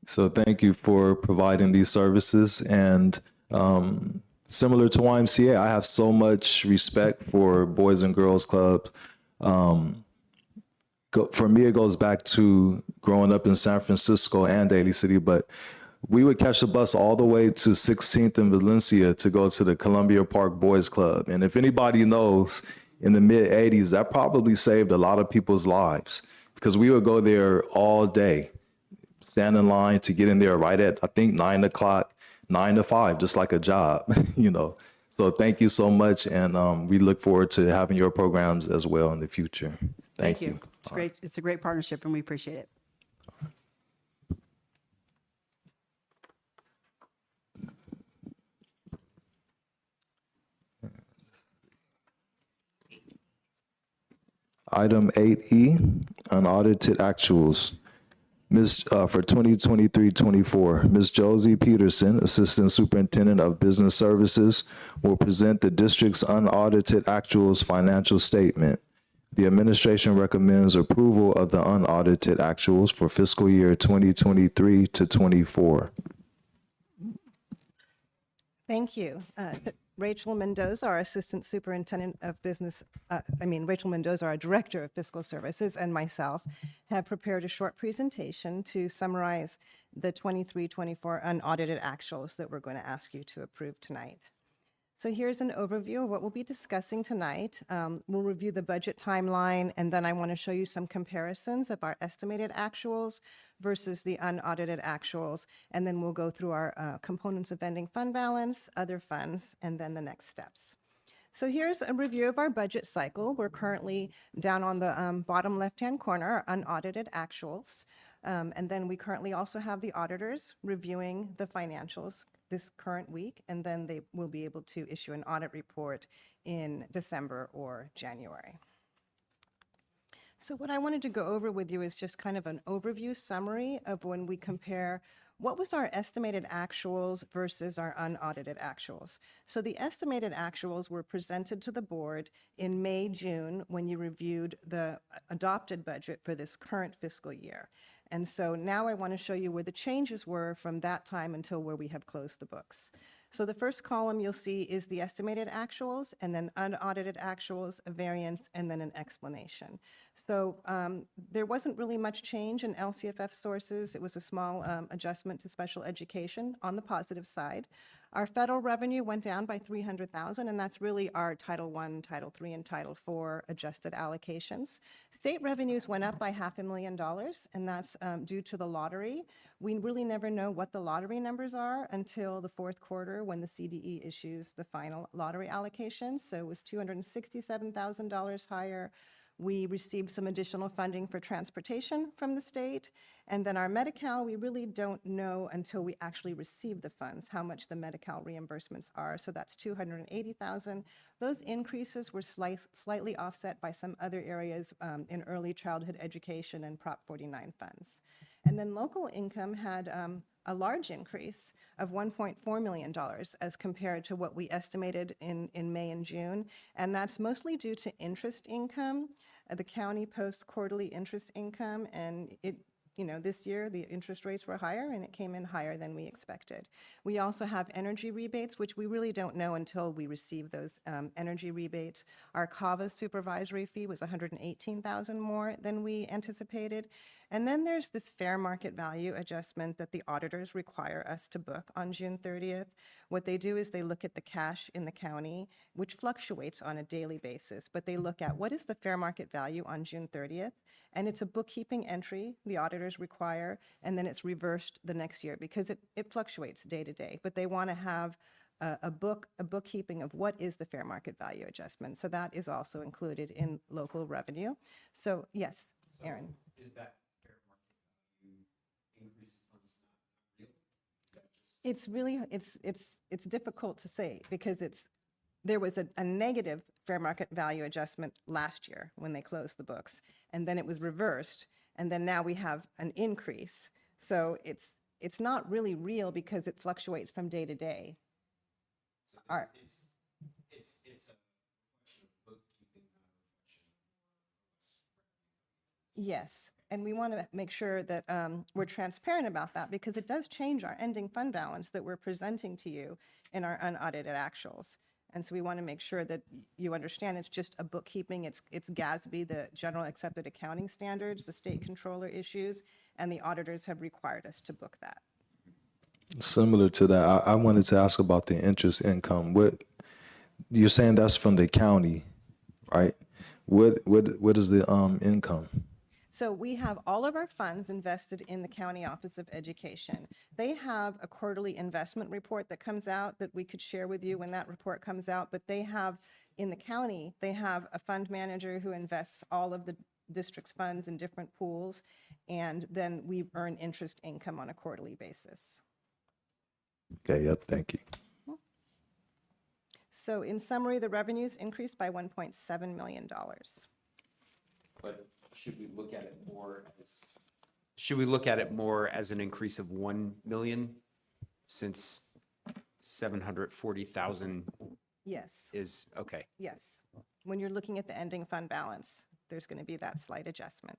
So thank you for providing these services. And similar to YMCA, I have so much respect for Boys and Girls Clubs. For me, it goes back to growing up in San Francisco and Daly City, but we would catch the bus all the way to 16th and Valencia to go to the Columbia Park Boys Club. And if anybody knows, in the mid 80s, that probably saved a lot of people's lives because we would go there all day, stand in line to get in there right at, I think, 9 o'clock, 9 to 5, just like a job, you know. So thank you so much. And we look forward to having your programs as well in the future. Thank you. It's great. It's a great partnership and we appreciate it. Item 8E, unaudited actuals. For 2023-24, Ms. Josie Peterson, Assistant Superintendent of Business Services, will present the district's unaudited actuals financial statement. The administration recommends approval of the unaudited actuals for fiscal year 2023 to 24. Thank you. Rachel Mendoza, our Assistant Superintendent of Business, Rachel Mendoza, our Director of Fiscal Services, and myself have prepared a short presentation to summarize the 23-24 unaudited actuals that we're going to ask you to approve tonight. So here's an overview of what we'll be discussing tonight. We'll review the budget timeline, and then I want to show you some comparisons of our estimated actuals versus the unaudited actuals, and then we'll go through our components of ending fund balance, other funds, and then the next steps. So here's a review of our budget cycle. We're currently down on the bottom left-hand corner, our unaudited actuals, and then we currently also have the auditors reviewing the financials this current week, and then they will be able to issue an audit report in December or January. So what I wanted to go over with you is just kind of an overview summary of when we compare what was our estimated actuals versus our unaudited actuals. So the estimated actuals were presented to the board in May, June, when you reviewed the adopted budget for this current fiscal year. And so now I want to show you where the changes were from that time until where we have closed the books. So the first column you'll see is the estimated actuals, and then unaudited actuals, a variance, and then an explanation. So there wasn't really much change in LCFF sources. It was a small adjustment to special education on the positive side. Our federal revenue went down by $300,000, and that's really our Title I, Title III, and Title IV adjusted allocations. State revenues went up by $500,000, and that's due to the lottery. We really never know what the lottery numbers are until the fourth quarter when the CDE issues the final lottery allocation. So it was $267,000 higher. We received some additional funding for transportation from the state. And then our Medi-Cal, we really don't know until we actually receive the funds how much the Medi-Cal reimbursements are. So that's $280,000. Those increases were slightly offset by some other areas in early childhood education and Prop 49 funds. And then local income had a large increase of $1.4 million as compared to what we estimated in May and June. And that's mostly due to interest income. The county posts quarterly interest income, and this year the interest rates were higher and it came in higher than we expected. We also have energy rebates, which we really don't know until we receive those energy rebates. Our CAVA supervisory fee was $118,000 more than we anticipated. And then there's this fair market value adjustment that the auditors require us to book on June 30th. What they do is they look at the cash in the county, which fluctuates on a daily basis, but they look at what is the fair market value on June 30th, and it's a bookkeeping entry the auditors require, and then it's reversed the next year because it fluctuates day to day. But they want to have a bookkeeping of what is the fair market value adjustment. So that is also included in local revenue. So yes, Aaron. Is that fair market value increase in funds not real? Is that just- It's really, it's difficult to say because there was a negative fair market value adjustment last year when they closed the books, and then it was reversed, and then now we have an increase. So it's not really real because it fluctuates from day to day. So Our- it's a reflection of bookkeeping, not a reflection of what's Yes, and we want to make sure that we're transparent about that because it does change our ending fund balance that we're presenting to you in our unaudited actuals. And so we want to make sure that you understand it's just a bookkeeping, it's GASB, the General Accepted Accounting Standards, the state controller issues, and the auditors have required us to book that. Similar to that, I wanted to ask about the interest income. What you're saying that's from the county, right? What is the income? So we have all of our funds invested in the County Office of Education. They have a quarterly investment report that comes out that we could share with you when that report comes out, but they have, in the county, they have a fund manager who invests all of the district's funds in different pools, and then we earn interest income on a quarterly basis. Okay, yep, thank you. So in summary, the revenues increased by $1.7 million. But should we look at it more as? Should we look at it more as an increase of 1 million since 740,000 Yes, is, okay. yes. When you're looking at the ending fund balance, there's going to be that slight adjustment.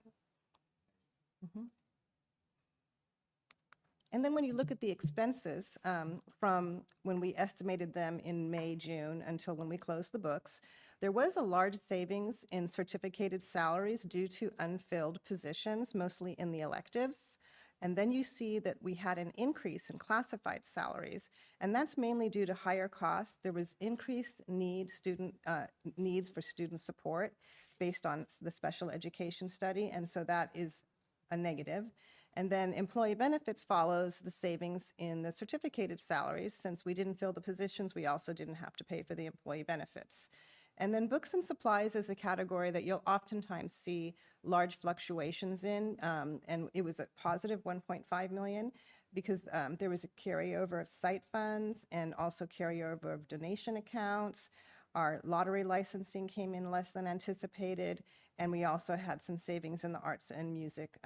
Mhm. And then when you look at the expenses from when we estimated them in May, June, until when we closed the books, there was a large savings in certificated salaries due to unfilled positions, mostly in the electives. And then you see that we had an increase in classified salaries, and that's mainly due to higher costs. There was increased needs for student support based on the special education study, and so that is a negative. And then employee benefits follows the savings in the certificated salaries. Since we didn't fill the positions, we also didn't have to pay for the employee benefits. And then books and supplies is a category that you'll oftentimes see large fluctuations in, and it was a positive 1.5 million because there was a carryover of site funds and also carryover of donation accounts. Our lottery licensing came in less than anticipated, and we also had some savings in the arts and music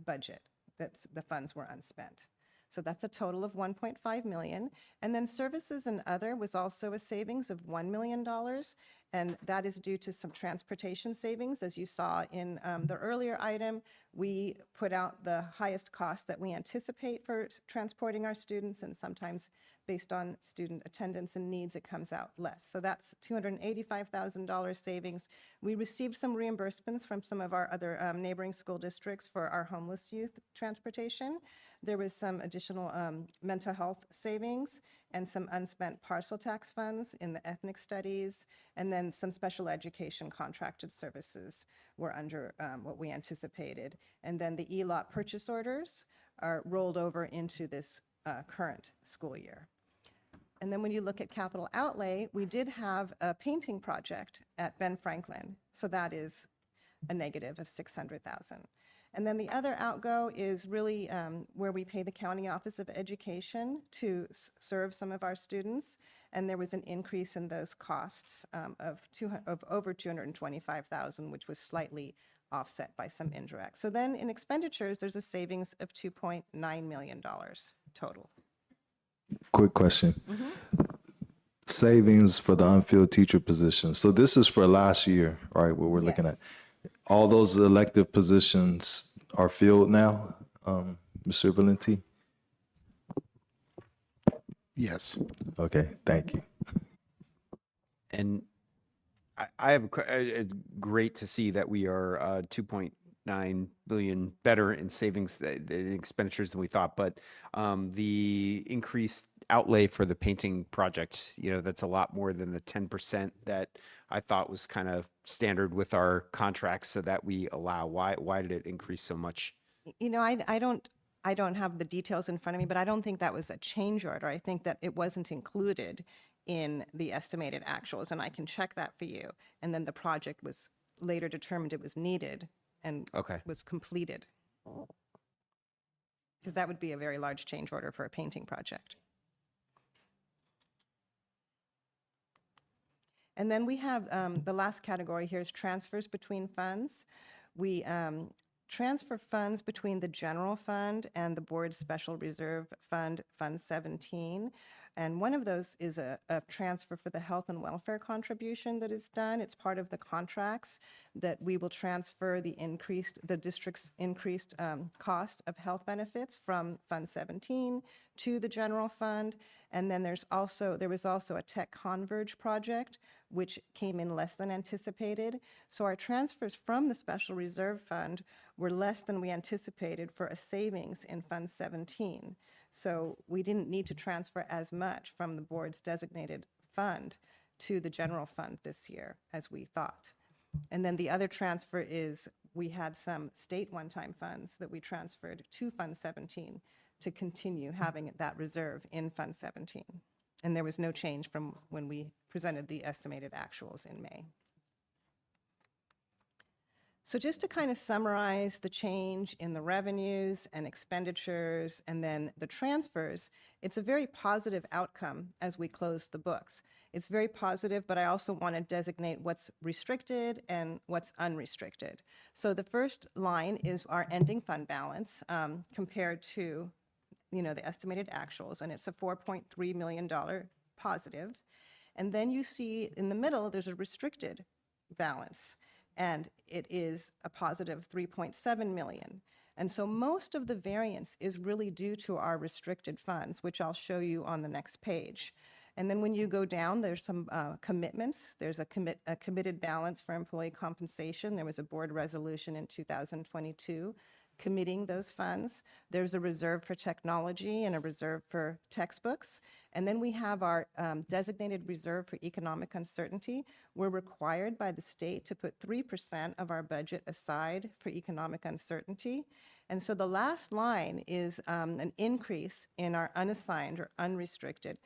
budget. The funds were unspent. So that's a total of 1.5 million. And then services and other was also a savings of $1 million. And that is due to some transportation savings. As you saw in the earlier item, we put out the highest cost that we anticipate for transporting our students, and sometimes based on student attendance and needs, it comes out less. So that's $285,000 savings. We received some reimbursements from some of our other neighboring school districts for our homeless youth transportation. There was some additional mental health savings and some unspent parcel tax funds in the ethnic studies, and then some special education contracted services were under what we anticipated. And then the ELOT purchase orders are rolled over into this current school year. And then when you look at capital outlay, we did have a painting project at Ben Franklin. So that is a negative of 600,000. And then the other outgo is really where we pay the County Office of Education to serve some of our students. And there was an increase in those costs of over 225,000, which was slightly offset by some indirect. So then in expenditures, there's a savings of $2.9 million total. Quick question. Savings for the unfilled teacher position. So this is for last year, right? What we're looking at. Yes. All those elective positions are filled now, Mr. Valenti? Yes. Okay, thank you. And I have, it's great to see that we are 2.9 billion better in savings, in expenditures than we thought, but the increased outlay for the painting project, that's a lot more than the 10% that I thought was kind of standard with our contracts so that we allow. Why did it increase so much? I don't I don't have the details in front of me, but I don't think that was a change order. I think that it wasn't included in the estimated actuals, and I can check that for you. And then the project was later determined it was needed and Okay. was completed. Because that would be a very large change order for a painting project. And then we have the last category here is transfers between funds. We transfer funds between the general fund and the board's special reserve fund, Fund 17. And one of those is a transfer for the health and welfare contribution that is done. It's part of the contracts that we will transfer the district's increased cost of health benefits from Fund 17 to the general fund. And then there was also a tech converge project, which came in less than anticipated. So our transfers from the special reserve fund were less than we anticipated for a savings in Fund 17. So we didn't need to transfer as much from the board's designated fund to the general fund this year as we thought. And then the other transfer is we had some state one-time funds that we transferred to Fund 17 to continue having that reserve in Fund 17. And there was no change from when we presented the estimated actuals in May. So just to kind of summarize the change in the revenues and expenditures and then the transfers, it's a very positive outcome as we close the books. It's very positive, but I also want to designate what's restricted and what's unrestricted. So the first line is our ending fund balance compared to the estimated actuals, and it's a $4.3 million positive. And then you see in the middle, there's a restricted balance, and it is a positive 3.7 million. And so most of the variance is really due to our restricted funds, which I'll show you on the next page. And then when you go down, there's some commitments. There's a committed balance for employee compensation. There was a board resolution in 2022 committing those funds. There's a reserve for technology and a reserve for textbooks. And then we have our designated reserve for economic uncertainty. We're required by the state to put 3% of our budget aside for economic uncertainty. And so the last line is an increase in our unassigned or unrestricted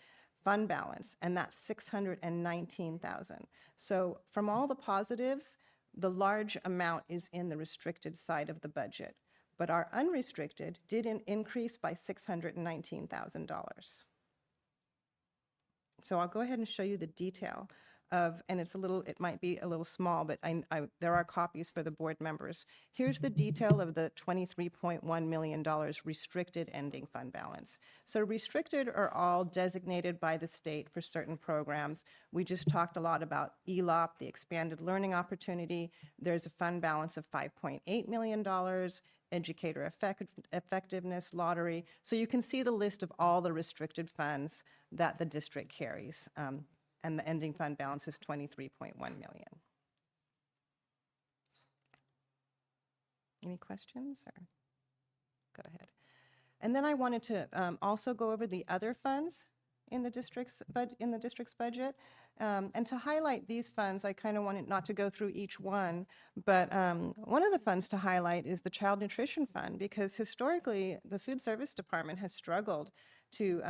fund balance, and that's $619,000. So from all the positives, the large amount is in the restricted side of the budget. But our unrestricted did increase by $619,000. So I'll go ahead and show you the detail of, and it might be a little small, but there are copies for the board members. Here's the detail of the $23.1 million restricted ending fund balance. So restricted are all designated by the state for certain programs. We just talked a lot about ELOP, the expanded learning opportunity. There's a fund balance of $5.8 million, educator effectiveness lottery. So you can see the list of all the restricted funds that the district carries. And the ending fund balance is $23.1 million. Any questions? Or go ahead. And then I wanted to also go over the other funds in the district's budget. And to highlight these funds, I kind of wanted not to go through each one, but one of the funds to highlight is the Child Nutrition Fund, because historically the Food Service Department has struggled to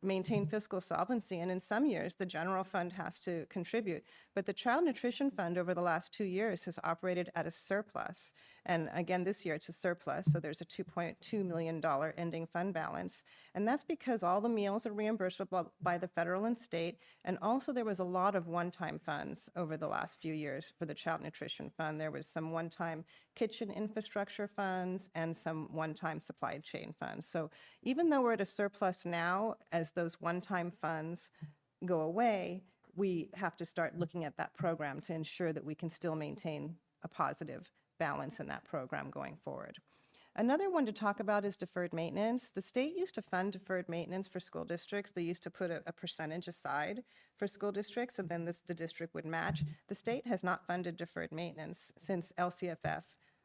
maintain fiscal solvency, and in some years the general fund has to contribute. But the Child Nutrition Fund over the last 2 years has operated at a surplus. And again, this year it's a surplus, so there's a $2.2 million ending fund balance. And that's because all the meals are reimbursable by the federal and state, and also there was a lot of one-time funds over the last few years for the Child Nutrition Fund. There was some one-time kitchen infrastructure funds and some one-time supply chain funds. So even though we're at a surplus now, as those one-time funds go away, we have to start looking at that program to ensure that we can still maintain a positive balance in that program going forward. Another one to talk about is deferred maintenance. The state used to fund deferred maintenance for school districts. They used to put a percentage aside for school districts, and then the district would match. The state has not funded deferred maintenance since LCFF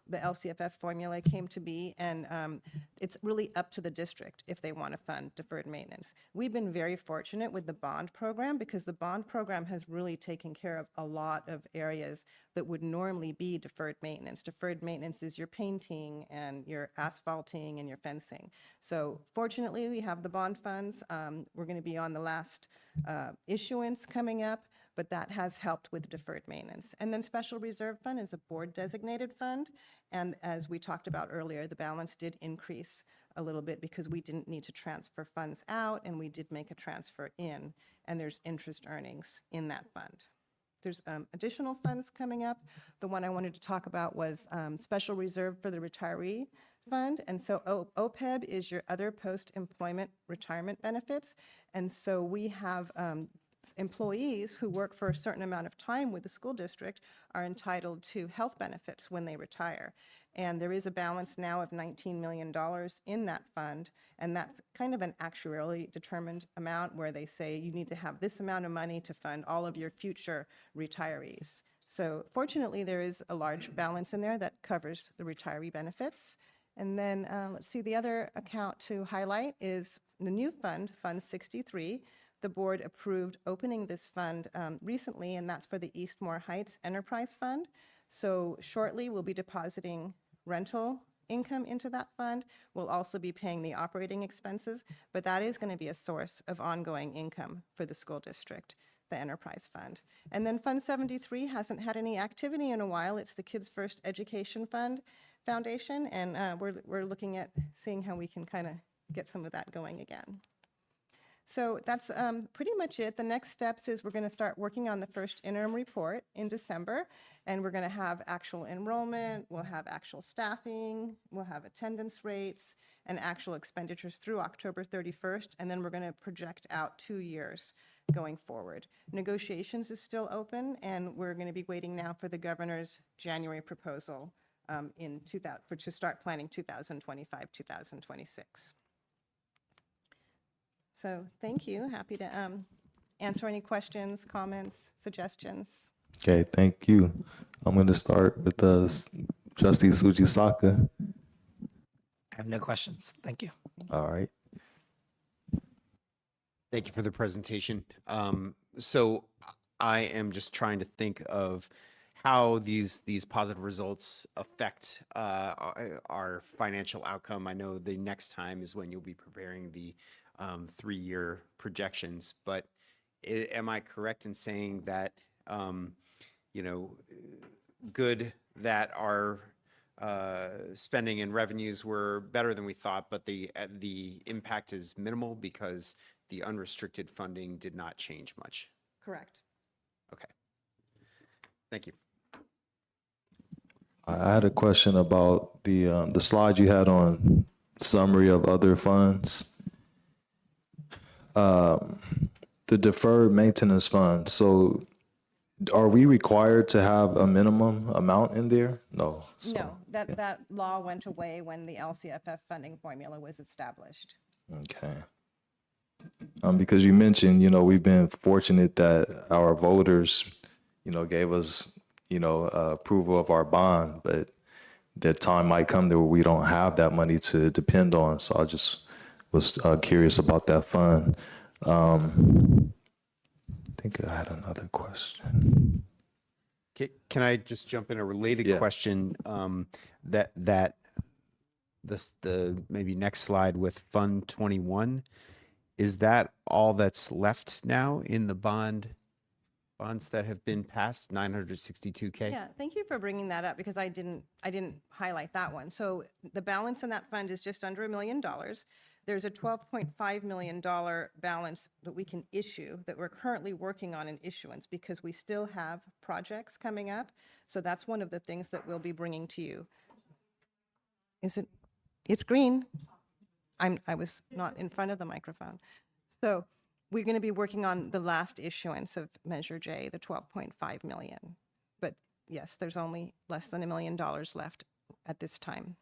the LCFF formula came to be, and it's really up to the district if they want to fund deferred maintenance. We've been very fortunate with the bond program because the bond program has really taken care of a lot of areas that would normally be deferred maintenance. Deferred maintenance is your painting and your asphalting and your fencing. So fortunately, we have the bond funds. We're going to be on the last issuance coming up, but that has helped with deferred maintenance. And then special reserve fund is a board designated fund. And as we talked about earlier, the balance did increase a little bit because we didn't need to transfer funds out and we did make a transfer in, and there's interest earnings in that fund. There's additional funds coming up. The one I wanted to talk about was special reserve for the retiree fund. And so OPEB is your other post-employment retirement benefits. And so we have employees who work for a certain amount of time with the school district are entitled to health benefits when they retire. And there is a balance now of $19 million in that fund, and that's kind of an actuarially determined amount where they say you need to have this amount of money to fund all of your future retirees. So fortunately, there is a large balance in there that covers the retiree benefits. And then let's see, the other account to highlight is the new fund, Fund 63. The board approved opening this fund recently, and that's for the Eastmore Heights Enterprise Fund. So shortly, we'll be depositing rental income into that fund. We'll also be paying the operating expenses, but that is going to be a source of ongoing income for the school district, the Enterprise Fund. And then Fund 73 hasn't had any activity in a while. It's the Kids First Education Foundation, and we're looking at seeing how we can kind of get some of that going again. So that's pretty much it. The next steps is we're going to start working on the first interim report in December, and we're going to have actual enrollment, we'll have actual staffing, we'll have attendance rates, and actual expenditures through October 31st, and then we're going to project out 2 years going forward. Negotiations is still open, and we're going to be waiting now for the governor's January proposal to start planning 2025-2026. So thank you. Happy to answer any questions, comments, suggestions. Okay, thank you. I'm going to start with Trustee Sujisaka. I have no questions. Thank you. All right. Thank you for the presentation. So I am just trying to think of how these positive results affect our financial outcome. I know the next time is when you'll be preparing the 3-year projections, but am I correct in saying that, good that our spending and revenues were better than we thought, but the impact is minimal because the unrestricted funding did not change much? Correct. Okay. Thank you. I had a question about the slide you had on summary of other funds. The deferred maintenance fund. So are we required to have a minimum amount in there? No. So, No, that law went away when the LCFF funding formula was established. okay. Because you mentioned, we've been fortunate that our voters, gave us, approval of our bond, but the time might come there where we don't have that money to depend on. So I just was curious about that fund. I think I had another question. Can I just jump in a related Yeah. question? The maybe next slide with Fund 21, is that all that's left now in the bonds that have been passed, 962K? Yeah, thank you for bringing that up because I didn't highlight that one. So the balance in that fund is just under $1 million. There's a $12.5 million balance that we can issue that we're currently working on in issuance because we still have projects coming up. So that's one of the things that we'll be bringing to you. It's green. I was not in front of the microphone. So we're going to be working on the last issuance of Measure J, the $12.5 million. But yes, there's only less than $1 million left at this time.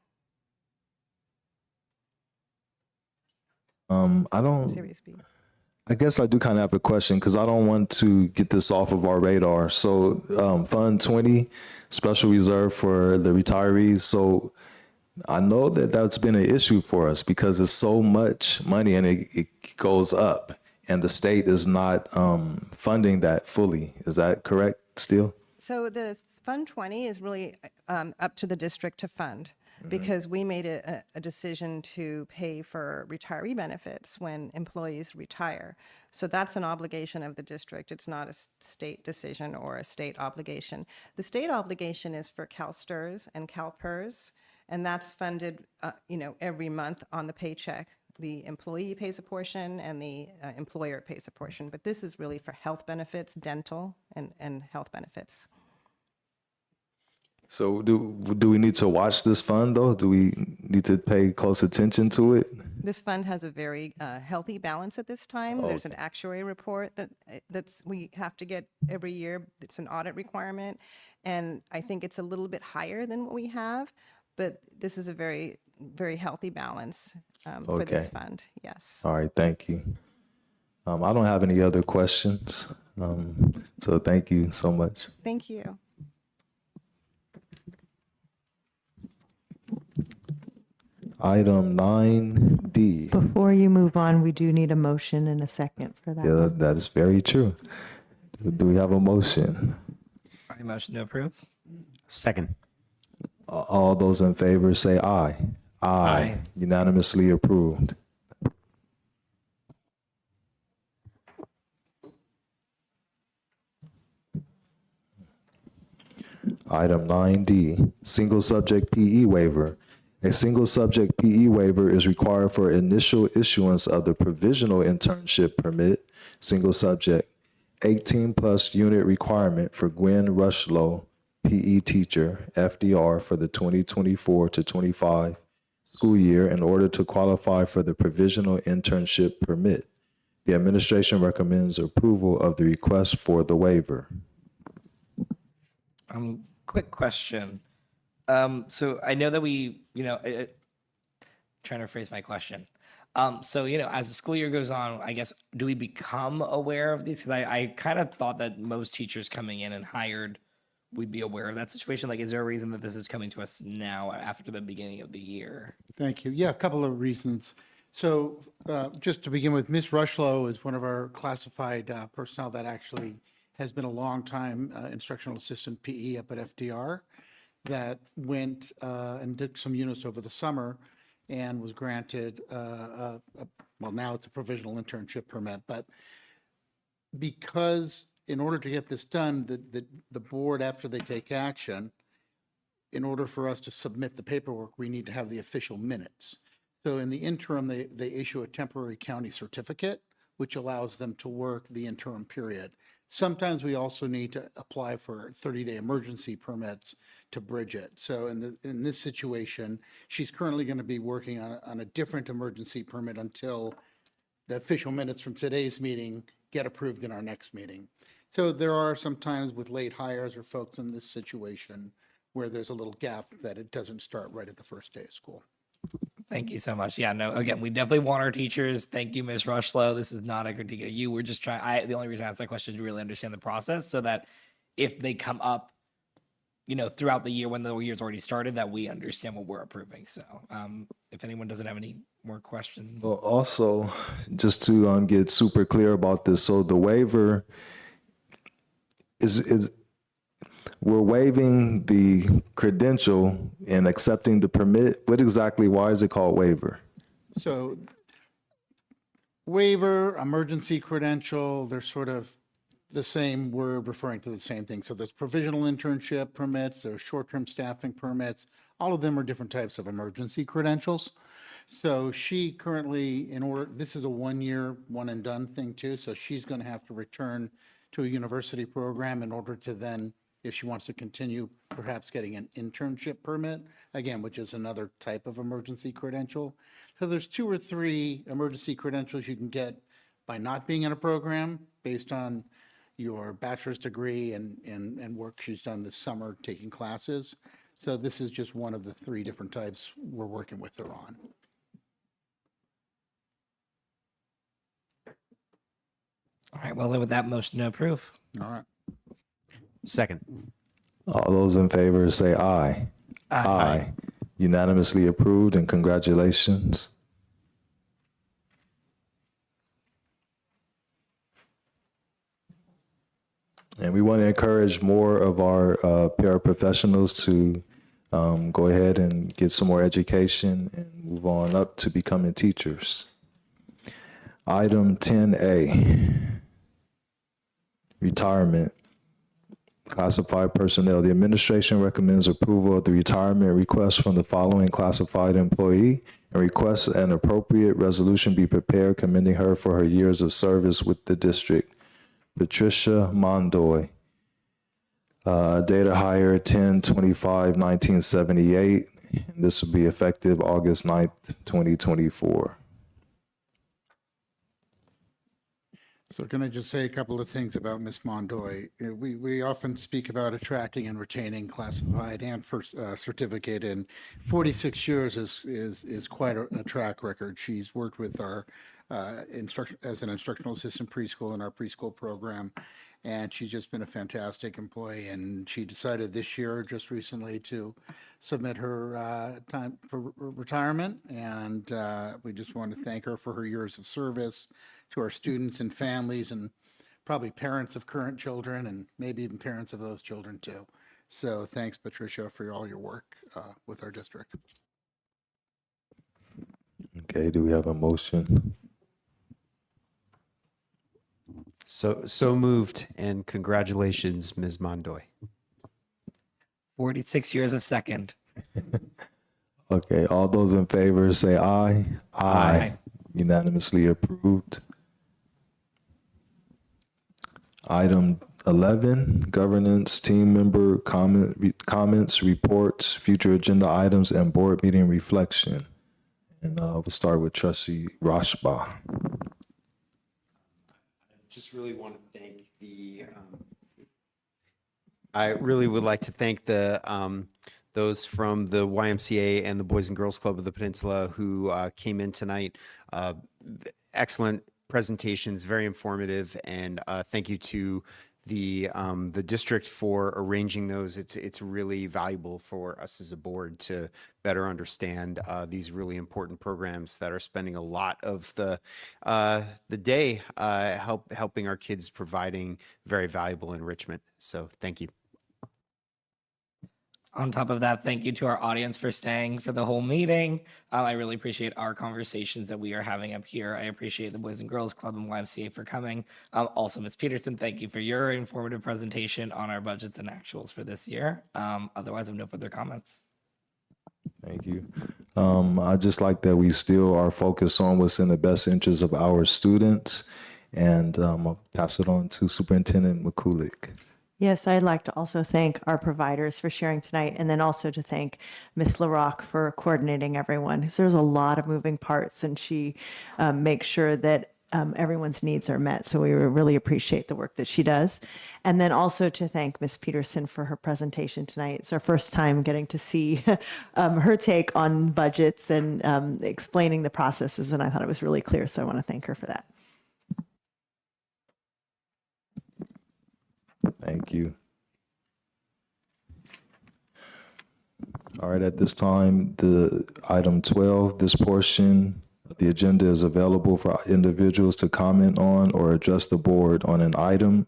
I don't. Series B. I guess I do kind of have a question because I don't want to get this off of our radar. So, Fund 20, special reserve for the retirees. So, I know that that's been an issue for us because it's so much money and it goes up, and the state is not funding that fully. Is that correct still? So the Fund 20 is really up to the district to fund because we made a decision to pay for retiree benefits when employees retire. So that's an obligation of the district. It's not a state decision or a state obligation. The state obligation is for CalSTRS and CalPERS, and that's funded, every month on the paycheck. The employee pays a portion and the employer pays a portion. But this is really for health benefits, dental, and health benefits. So do we need to watch this fund though? Do we need to pay close attention to it? This fund has a very healthy balance at this time. There's an actuary report that's we have to get every year. It's an audit requirement, and I think it's a little bit higher than what we have, but this is a very, very healthy balance for this Okay. fund. Yes. All right, thank you. I don't have any other questions. So thank you so much. Thank you. Item 9D. Before you move on, we do need a motion and a second for that. Yeah, one. that is very true. Do we have a motion? I motion to approve. Second. All those in favor say aye. Aye. Unanimously approved. Item 9D, single subject PE waiver. A single subject PE waiver is required for initial issuance of the provisional internship permit, single subject, 18+ unit requirement for Gwen Rushlow, PE teacher, FDR, for the 2024 to 25 school year in order to qualify for the provisional internship permit. The administration recommends approval of the request for the waiver. Quick question. So I know that we, trying to phrase my question. So, as the school year goes on, I guess, do we become aware of these? Because I kind of thought that most teachers coming in and hired would be aware of that situation. Like, is there a reason that this is coming to us now after the beginning of the year? Thank you. Yeah, a couple of reasons. So just to begin with, Ms. Rushlow is one of our classified personnel that actually has been a long time instructional assistant PE up at FDR that went and did some units over the summer and was granted, well, now it's a provisional internship permit. But because in order to get this done, the board, after they take action, in order for us to submit the paperwork, we need to have the official minutes. So in the interim, they issue a temporary county certificate, which allows them to work the interim period. Sometimes we also need to apply for 30-day emergency permits to bridge it. So in this situation, she's currently going to be working on a different emergency permit until the official minutes from today's meeting get approved in our next meeting. So there are some times with late hires or folks in this situation where there's a little gap that it doesn't start right at the first day of school. Thank you so much. Yeah, no, again, we definitely want our teachers. Thank you, Ms. Rushlow. This is not a critique of you. We're just trying, the only reason I asked that question is to really understand the process so that if they come up, throughout the year when the year's already started, that we understand what we're approving. So if anyone doesn't have any more questions. Well, also, just to get super clear about this, so the waiver is we're waiving the credential and accepting the permit. What exactly, why is it called waiver? So waiver, emergency credential, they're sort of the same word referring to the same thing. So there's provisional internship permits, there's short-term staffing permits. All of them are different types of emergency credentials. So she currently, this is a 1-year, one and done thing too. So she's going to have to return to a university program in order to then, if she wants to continue, perhaps getting an internship permit, again, which is another type of emergency credential. So there's 2 or 3 emergency credentials you can get by not being in a program based on your bachelor's degree and work she's done this summer taking classes. So this is just one of the 3 different types we're working with her on. All right, well, then with that motion to approve. All right. Second. All those in favor say aye. Aye. Unanimously approved, and congratulations. And we want to encourage more of our paraprofessionals to go ahead and get some more education and move on up to becoming teachers. Item 10A, retirement. Classified personnel. The administration recommends approval of the retirement request from the following classified employee and requests an appropriate resolution be prepared commending her for her years of service with the district. Patricia Mondoy, data hire 10/25/1978. This will be effective August 9th, 2024. So can I just say a couple of things about Ms. Mondoy? We often speak about attracting and retaining classified and first certificate, and 46 years is quite a track record. She's worked with our as an instructional assistant preschool in our preschool program, and she's just been a fantastic employee. And she decided this year, just recently, to submit her time for retirement, and we just want to thank her for her years of service to our students and families, and probably parents of current children, and maybe even parents of those children too. So thanks, Patricia, for all your work with our district. Okay, do we have a motion? So moved, and congratulations, Ms. Mondoy. 46 years a second. Okay, all those in favor say aye. Aye. Unanimously approved. Item 11, governance, team member comments, reports, future agenda items, and board meeting reflection. And we'll start with Trustee Rashba. Just really want to thank I really would like to thank those from the YMCA and the Boys and Girls Club of the Peninsula who came in tonight. Excellent presentations, very informative, and thank you to the district for arranging those. It's really valuable for us as a board to better understand these really important programs that are spending a lot of the day helping our kids, providing very valuable enrichment. So thank you. On top of that, thank you to our audience for staying for the whole meeting. I really appreciate our conversations that we are having up here. I appreciate the Boys and Girls Club and YMCA for coming. Also, Ms. Peterson, thank you for your informative presentation on our budgets and actuals for this year. Otherwise, I have no further comments. Thank you. I just like that we still are focused on what's in the best interest of our students. And I'll pass it on to Superintendent McCulick. Yes, I'd like to also thank our providers for sharing tonight, and then also to thank Ms. LaRock for coordinating everyone. Because there's a lot of moving parts, and she makes sure that everyone's needs are met. So we really appreciate the work that she does. And then also to thank Ms. Peterson for her presentation tonight. It's our first time getting to see her take on budgets and explaining the processes, and I thought it was really clear. So I want to thank her for that. Thank you. All right, at this time, the item 12, this portion of the agenda is available for individuals to comment on or address the board on an item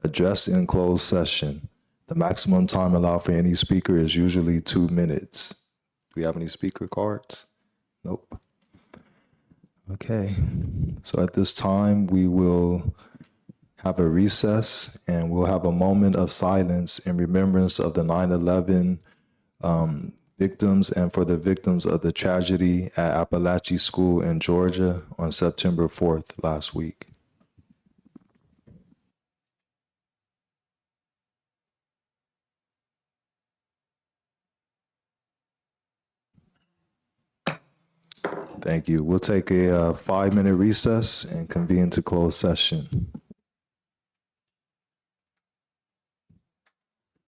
addressed in closed session. The maximum time allowed for any speaker is usually 2 minutes. Do we have any speaker cards? Nope. Okay, so at this time, we will have a recess, and we'll have a moment of silence in remembrance of the 9/11 victims and for the victims of the tragedy at Appalachian School in Georgia on September 4th last week. Thank you. We'll take a 5-minute recess and convene to closed session.